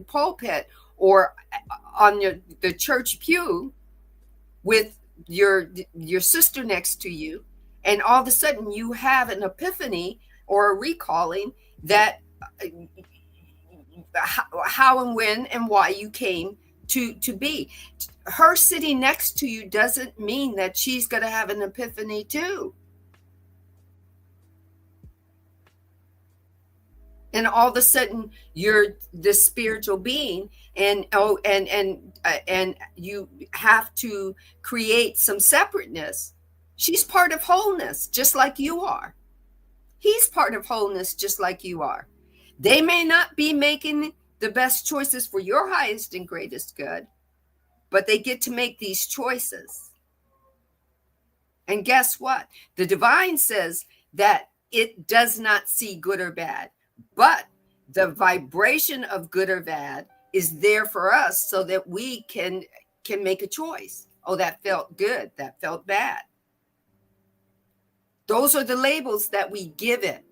pulpit or on the church pew with your sister next to you, and all of a sudden you have an epiphany or a recalling that how and when and why you came to be. Her sitting next to you doesn't mean that she's going to have an epiphany too. And all of a sudden you're this spiritual being, and you have to create some separateness. She's part of wholeness just like you are. He's part of wholeness just like you are. They may not be making the best choices for your highest and greatest good, but they get to make these choices. And guess what? The divine says that it does not see good or bad, but the vibration of good or bad is there for us so that we can make a choice. Oh, that felt good. That felt bad. Those are the labels that we give it.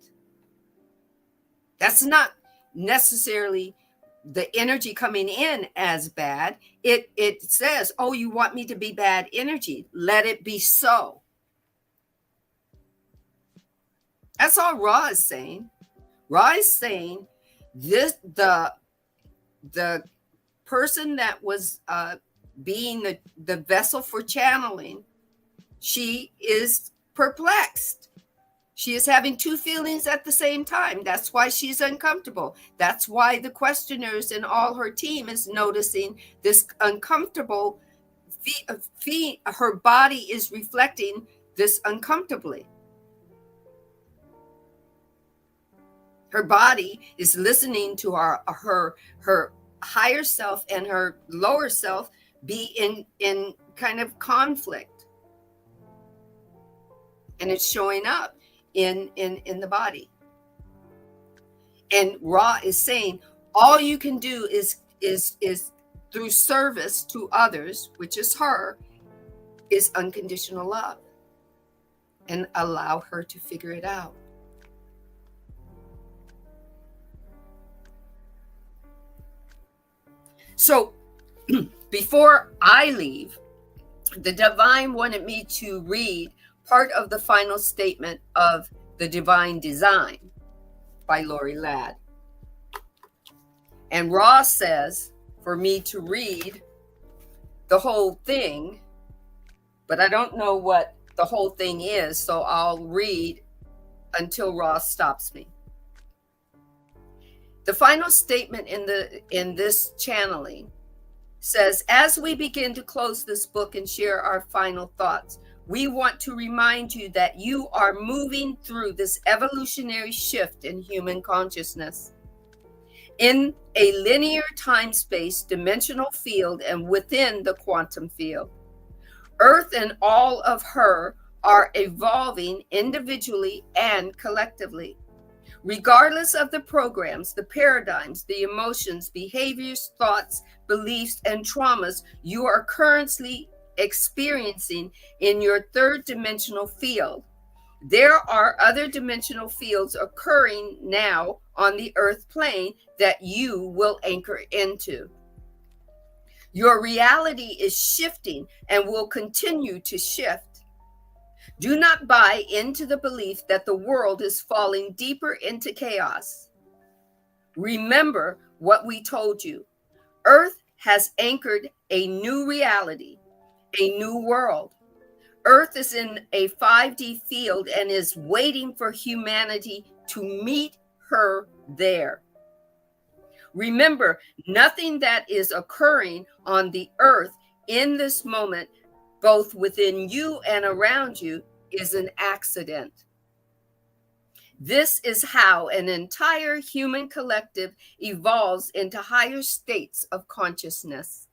That's not necessarily the energy coming in as bad. It says, oh, you want me to be bad energy. Let it be so. That's all Ra is saying. Ra is saying this, the person that was being the vessel for channeling, she is perplexed. She is having two feelings at the same time. That's why she's uncomfortable. That's why the questioners and all her team is noticing this uncomfortable her body is reflecting this uncomfortably. Her body is listening to her higher self and her lower self be in kind of conflict. And it's showing up in the body. And Ra is saying all you can do is through service to others, which is her, is unconditional love, and allow her to figure it out. So before I leave, the divine wanted me to read part of the final statement of The Divine Design by Lori Ladd. And Ra says for me to read the whole thing, but I don't know what the whole thing is, so I'll read until Ra stops me. The final statement in this channeling says, as we begin to close this book and share our final thoughts, we want to remind you that you are moving through this evolutionary shift in human consciousness. In a linear time-space dimensional field and within the quantum field, Earth and all of her are evolving individually and collectively. Regardless of the programs, the paradigms, the emotions, behaviors, thoughts, beliefs, and traumas you are currently experiencing in your third dimensional field, there are other dimensional fields occurring now on the earth plane that you will anchor into. Your reality is shifting and will continue to shift. Do not buy into the belief that the world is falling deeper into chaos. Remember what we told you. Earth has anchored a new reality, a new world. Earth is in a 5D field and is waiting for humanity to meet her there. Remember, nothing that is occurring on the earth in this moment, both within you and around you, is an accident. This is how an entire human collective evolves into higher states of consciousness.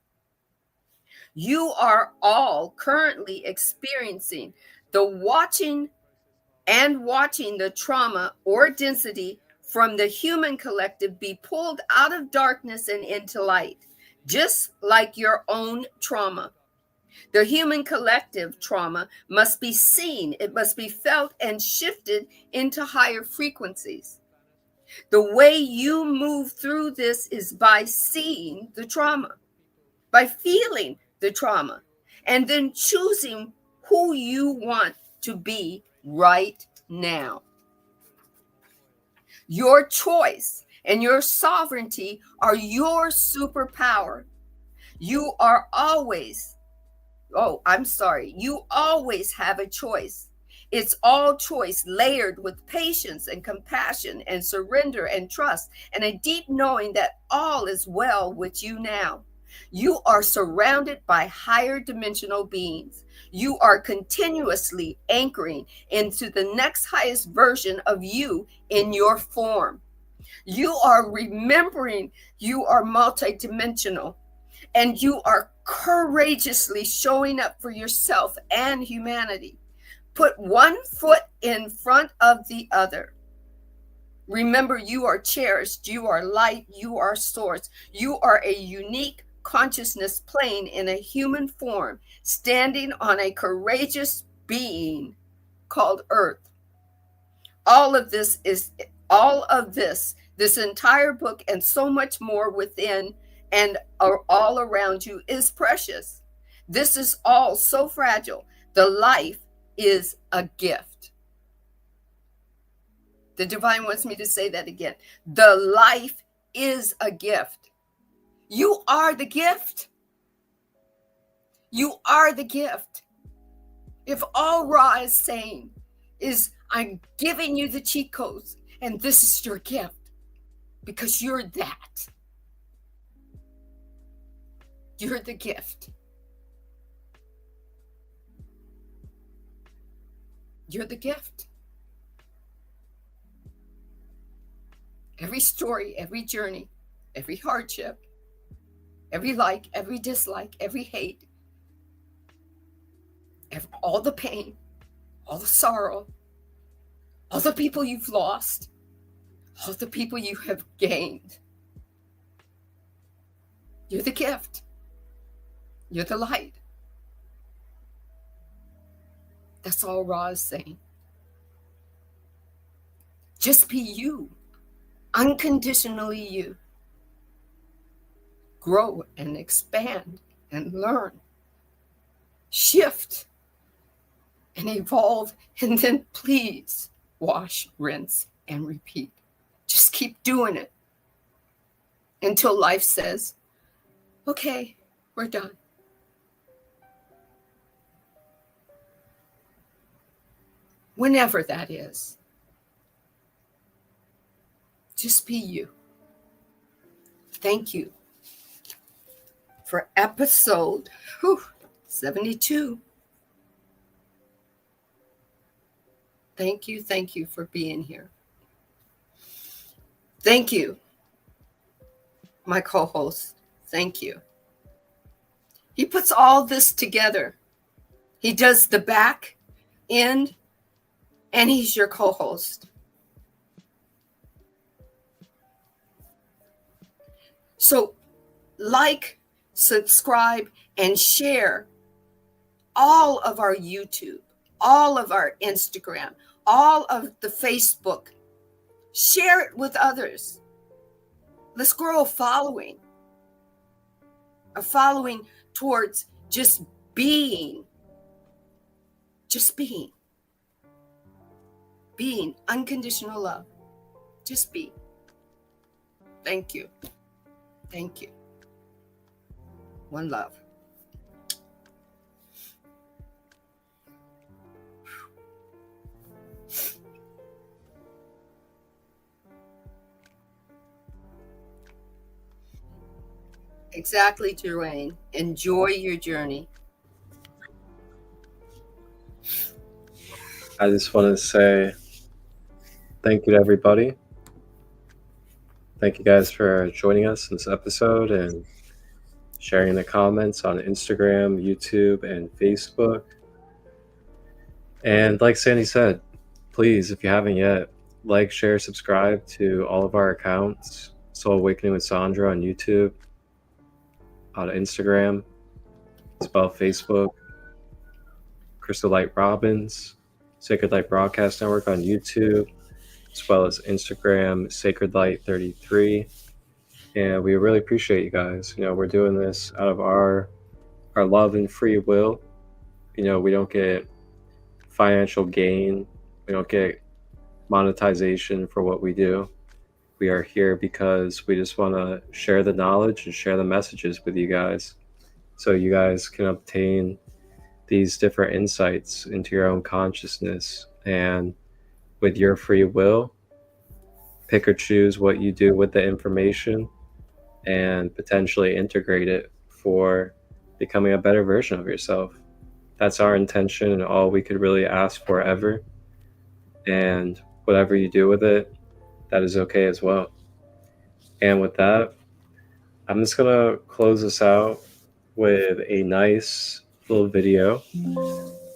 You are all currently experiencing the watching the trauma or density from the human collective be pulled out of darkness and into light, just like your own trauma. The human collective trauma must be seen, it must be felt and shifted into higher frequencies. The way you move through this is by seeing the trauma, by feeling the trauma, and then choosing who you want to be right now. Your choice and your sovereignty are your superpower. You always have a choice. It's all choice layered with patience and compassion and surrender and trust and a deep knowing that all is well with you now. You are surrounded by higher dimensional beings. You are continuously anchoring into the next highest version of you in your form. You are remembering you are multidimensional, and you are courageously showing up for yourself and humanity. Put one foot in front of the other. Remember, you are cherished, you are light, you are source. You are a unique consciousness plane in a human form, standing on a courageous being called Earth. All of this, this entire book and so much more within and all around you is precious. This is all so fragile. The life is a gift. The divine wants me to say that again. The life is a gift. You are the gift. You are the gift. If all Ra is saying is, I'm giving you the cheat codes and this is your gift, because you're that. You're the gift. You're the gift. Every story, every journey, every hardship, every like, every dislike, every hate, all the pain, all the sorrow, all the people you've lost, all the people you have gained. You're the gift. You're the light. That's all Ra is saying. Just be you, unconditionally you. Grow and expand and learn. Shift and evolve, and then please wash, rinse, and repeat. Just keep doing it until life says, okay, we're done. Whenever that is, just be you. Thank you for episode 72. Thank you for being here. Thank you, my co-host. Thank you. He puts all this together. He does the back end, and he's your co-host. So like, subscribe, and share all of our YouTube, all of our Instagram, all of the Facebook. Share it with others. Let's grow a following towards just being unconditional love. Just be. Thank you. One love. Exactly, Jermaine. Enjoy your journey. I just want to say thank you to everybody. Thank you guys for joining us in this episode and sharing the comments on Instagram, YouTube, and Facebook. And like Sandy said, please, if you haven't yet, like, share, subscribe to all of our accounts. Soul Awakening with Sandra on YouTube, on Instagram, as well as Facebook, Christolight Robbins, Sacred Light Broadcast Network on YouTube, as well as Instagram, Sacred Light 33. And we really appreciate you guys. We're doing this out of our love and free will. We don't get financial gain. We don't get monetization for what we do. We are here because we just want to share the knowledge and share the messages with you guys, so you guys can obtain these different insights into your own consciousness, and with your free will, pick or choose what you do with the information and potentially integrate it for becoming a better version of yourself. That's our intention and all we could really ask for ever. And whatever you do with it, that is okay as well. And with that, I'm just gonna close this out with a nice little video.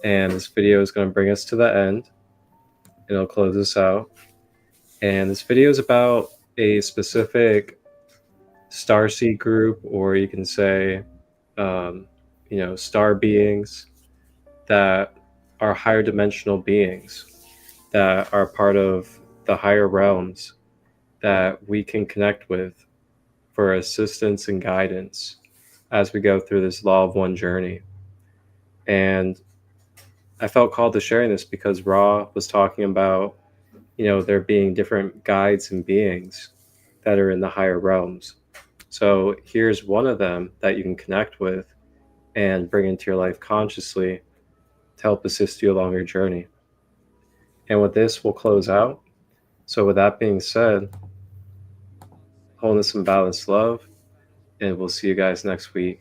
And this video is gonna bring us to the end, and it'll close this out. And this video is about a specific starseed group, or you can say, star beings that are higher dimensional beings that are part of the higher realms that we can connect with for assistance and guidance as we go through this law of one journey. And I felt called to sharing this because Ra was talking about, there being different guides and beings that are in the higher realms. So here's one of them that you can connect with and bring into your life consciously to help assist you along your journey. And with this, we'll close out. So with that being said, wholeness and balanced love, and we'll see you guys next week.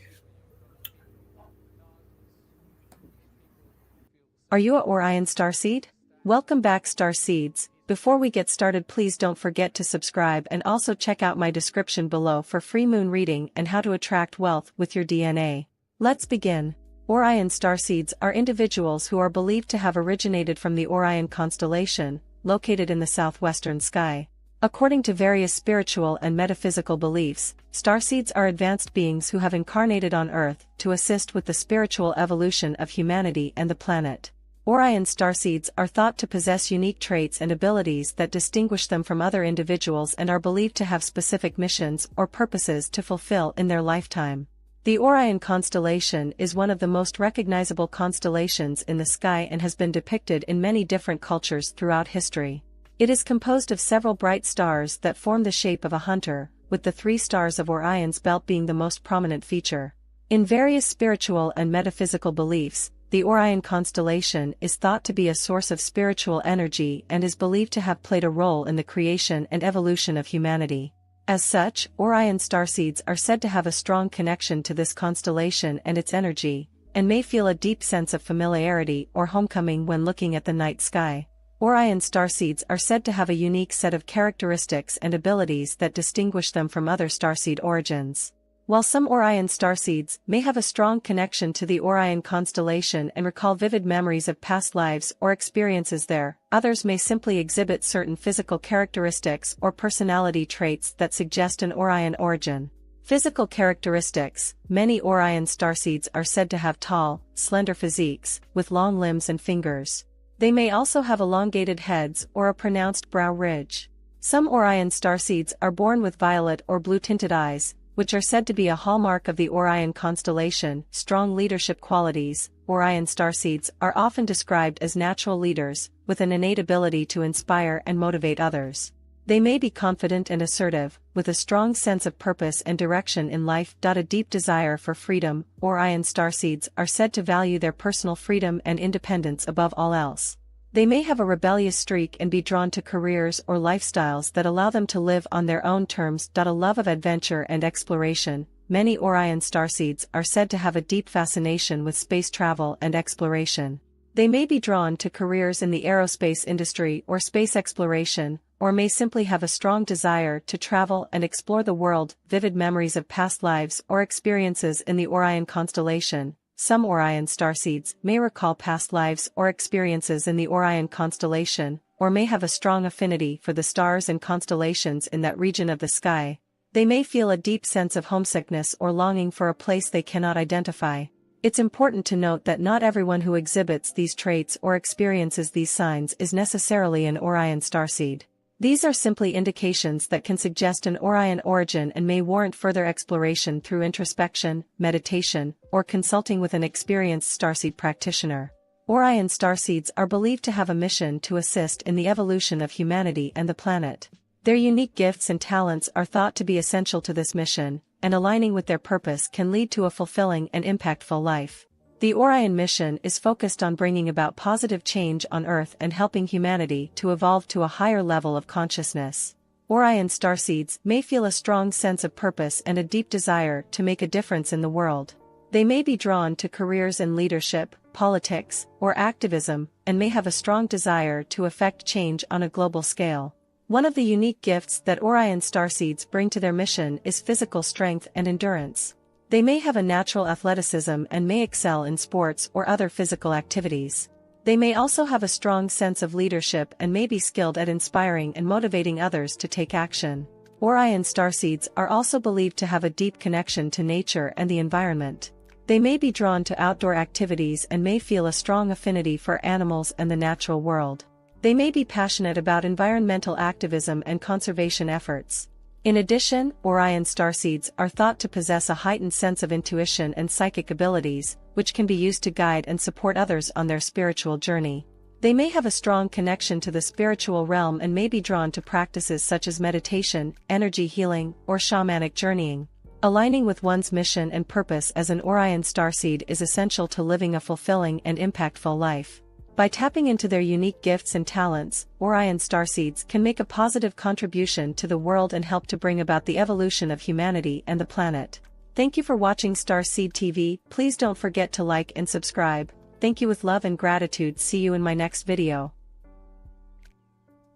Are you a Orion starseed? Welcome back, starseeds. Before we get started, please don't forget to subscribe and also check out my description below for free moon reading and how to attract wealth with your DNA. Let's begin. Orion starseeds are individuals who are believed to have originated from the Orion constellation, located in the southwestern sky. According to various spiritual and metaphysical beliefs, starseeds are advanced beings who have incarnated on Earth to assist with the spiritual evolution of humanity and the planet. Orion starseeds are thought to possess unique traits and abilities that distinguish them from other individuals and are believed to have specific missions or purposes to fulfill in their lifetime. The Orion constellation is one of the most recognizable constellations in the sky and has been depicted in many different cultures throughout history. It is composed of several bright stars that form the shape of a hunter, with the 3 stars of Orion's belt being the most prominent feature. In various spiritual and metaphysical beliefs, the Orion constellation is thought to be a source of spiritual energy and is believed to have played a role in the creation and evolution of humanity. As such, Orion starseeds are said to have a strong connection to this constellation and its energy, and may feel a deep sense of familiarity or homecoming when looking at the night sky. Orion starseeds are said to have a unique set of characteristics and abilities that distinguish them from other starseed origins. While some Orion starseeds may have a strong connection to the Orion constellation and recall vivid memories of past lives or experiences there, others may simply exhibit certain physical characteristics or personality traits that suggest an Orion origin. Physical characteristics: many Orion starseeds are said to have tall, slender physiques, with long limbs and fingers. They may also have elongated heads or a pronounced brow ridge. Some Orion starseeds are born with violet or blue-tinted eyes, which are said to be a hallmark of the Orion constellation. Strong leadership qualities: Orion starseeds are often described as natural leaders, with an innate ability to inspire and motivate others. They may be confident and assertive, with a strong sense of purpose and direction in life. A deep desire for freedom: Orion starseeds are said to value their personal freedom and independence above all else. They may have a rebellious streak and be drawn to careers or lifestyles that allow them to live on their own terms. A love of adventure and exploration: many Orion starseeds are said to have a deep fascination with space travel and exploration. They may be drawn to careers in the aerospace industry or space exploration, or may simply have a strong desire to travel and explore the world. Vivid memories of past lives or experiences in the Orion constellation. Some Orion starseeds may recall past lives or experiences in the Orion constellation, or may have a strong affinity for the stars and constellations in that region of the sky. They may feel a deep sense of homesickness or longing for a place they cannot identify. It's important to note that not everyone who exhibits these traits or experiences these signs is necessarily an Orion starseed. These are simply indications that can suggest an Orion origin and may warrant further exploration through introspection, meditation, or consulting with an experienced starseed practitioner. Orion starseeds are believed to have a mission to assist in the evolution of humanity and the planet. Their unique gifts and talents are thought to be essential to this mission, and aligning with their purpose can lead to a fulfilling and impactful life. The Orion mission is focused on bringing about positive change on Earth and helping humanity to evolve to a higher level of consciousness. Orion starseeds may feel a strong sense of purpose and a deep desire to make a difference in the world. They may be drawn to careers in leadership, politics, or activism, and may have a strong desire to effect change on a global scale. One of the unique gifts that Orion starseeds bring to their mission is physical strength and endurance. They may have a natural athleticism and may excel in sports or other physical activities. They may also have a strong sense of leadership and may be skilled at inspiring and motivating others to take action. Orion starseeds are also believed to have a deep connection to nature and the environment. They may be drawn to outdoor activities and may feel a strong affinity for animals and the natural world. They may be passionate about environmental activism and conservation efforts. In addition, Orion starseeds are thought to possess a heightened sense of intuition and psychic abilities, which can be used to guide and support others on their spiritual journey. They may have a strong connection to the spiritual realm and may be drawn to practices such as meditation, energy healing, or shamanic journeying. Aligning with one's mission and purpose as an Orion starseed is essential to living a fulfilling and impactful life. By tapping into their unique gifts and talents, Orion starseeds can make a positive contribution to the world and help to bring about the evolution of humanity and the planet. Thank you for watching Starseed TV. Please don't forget to like and subscribe. Thank you with love and gratitude. See you in my next video.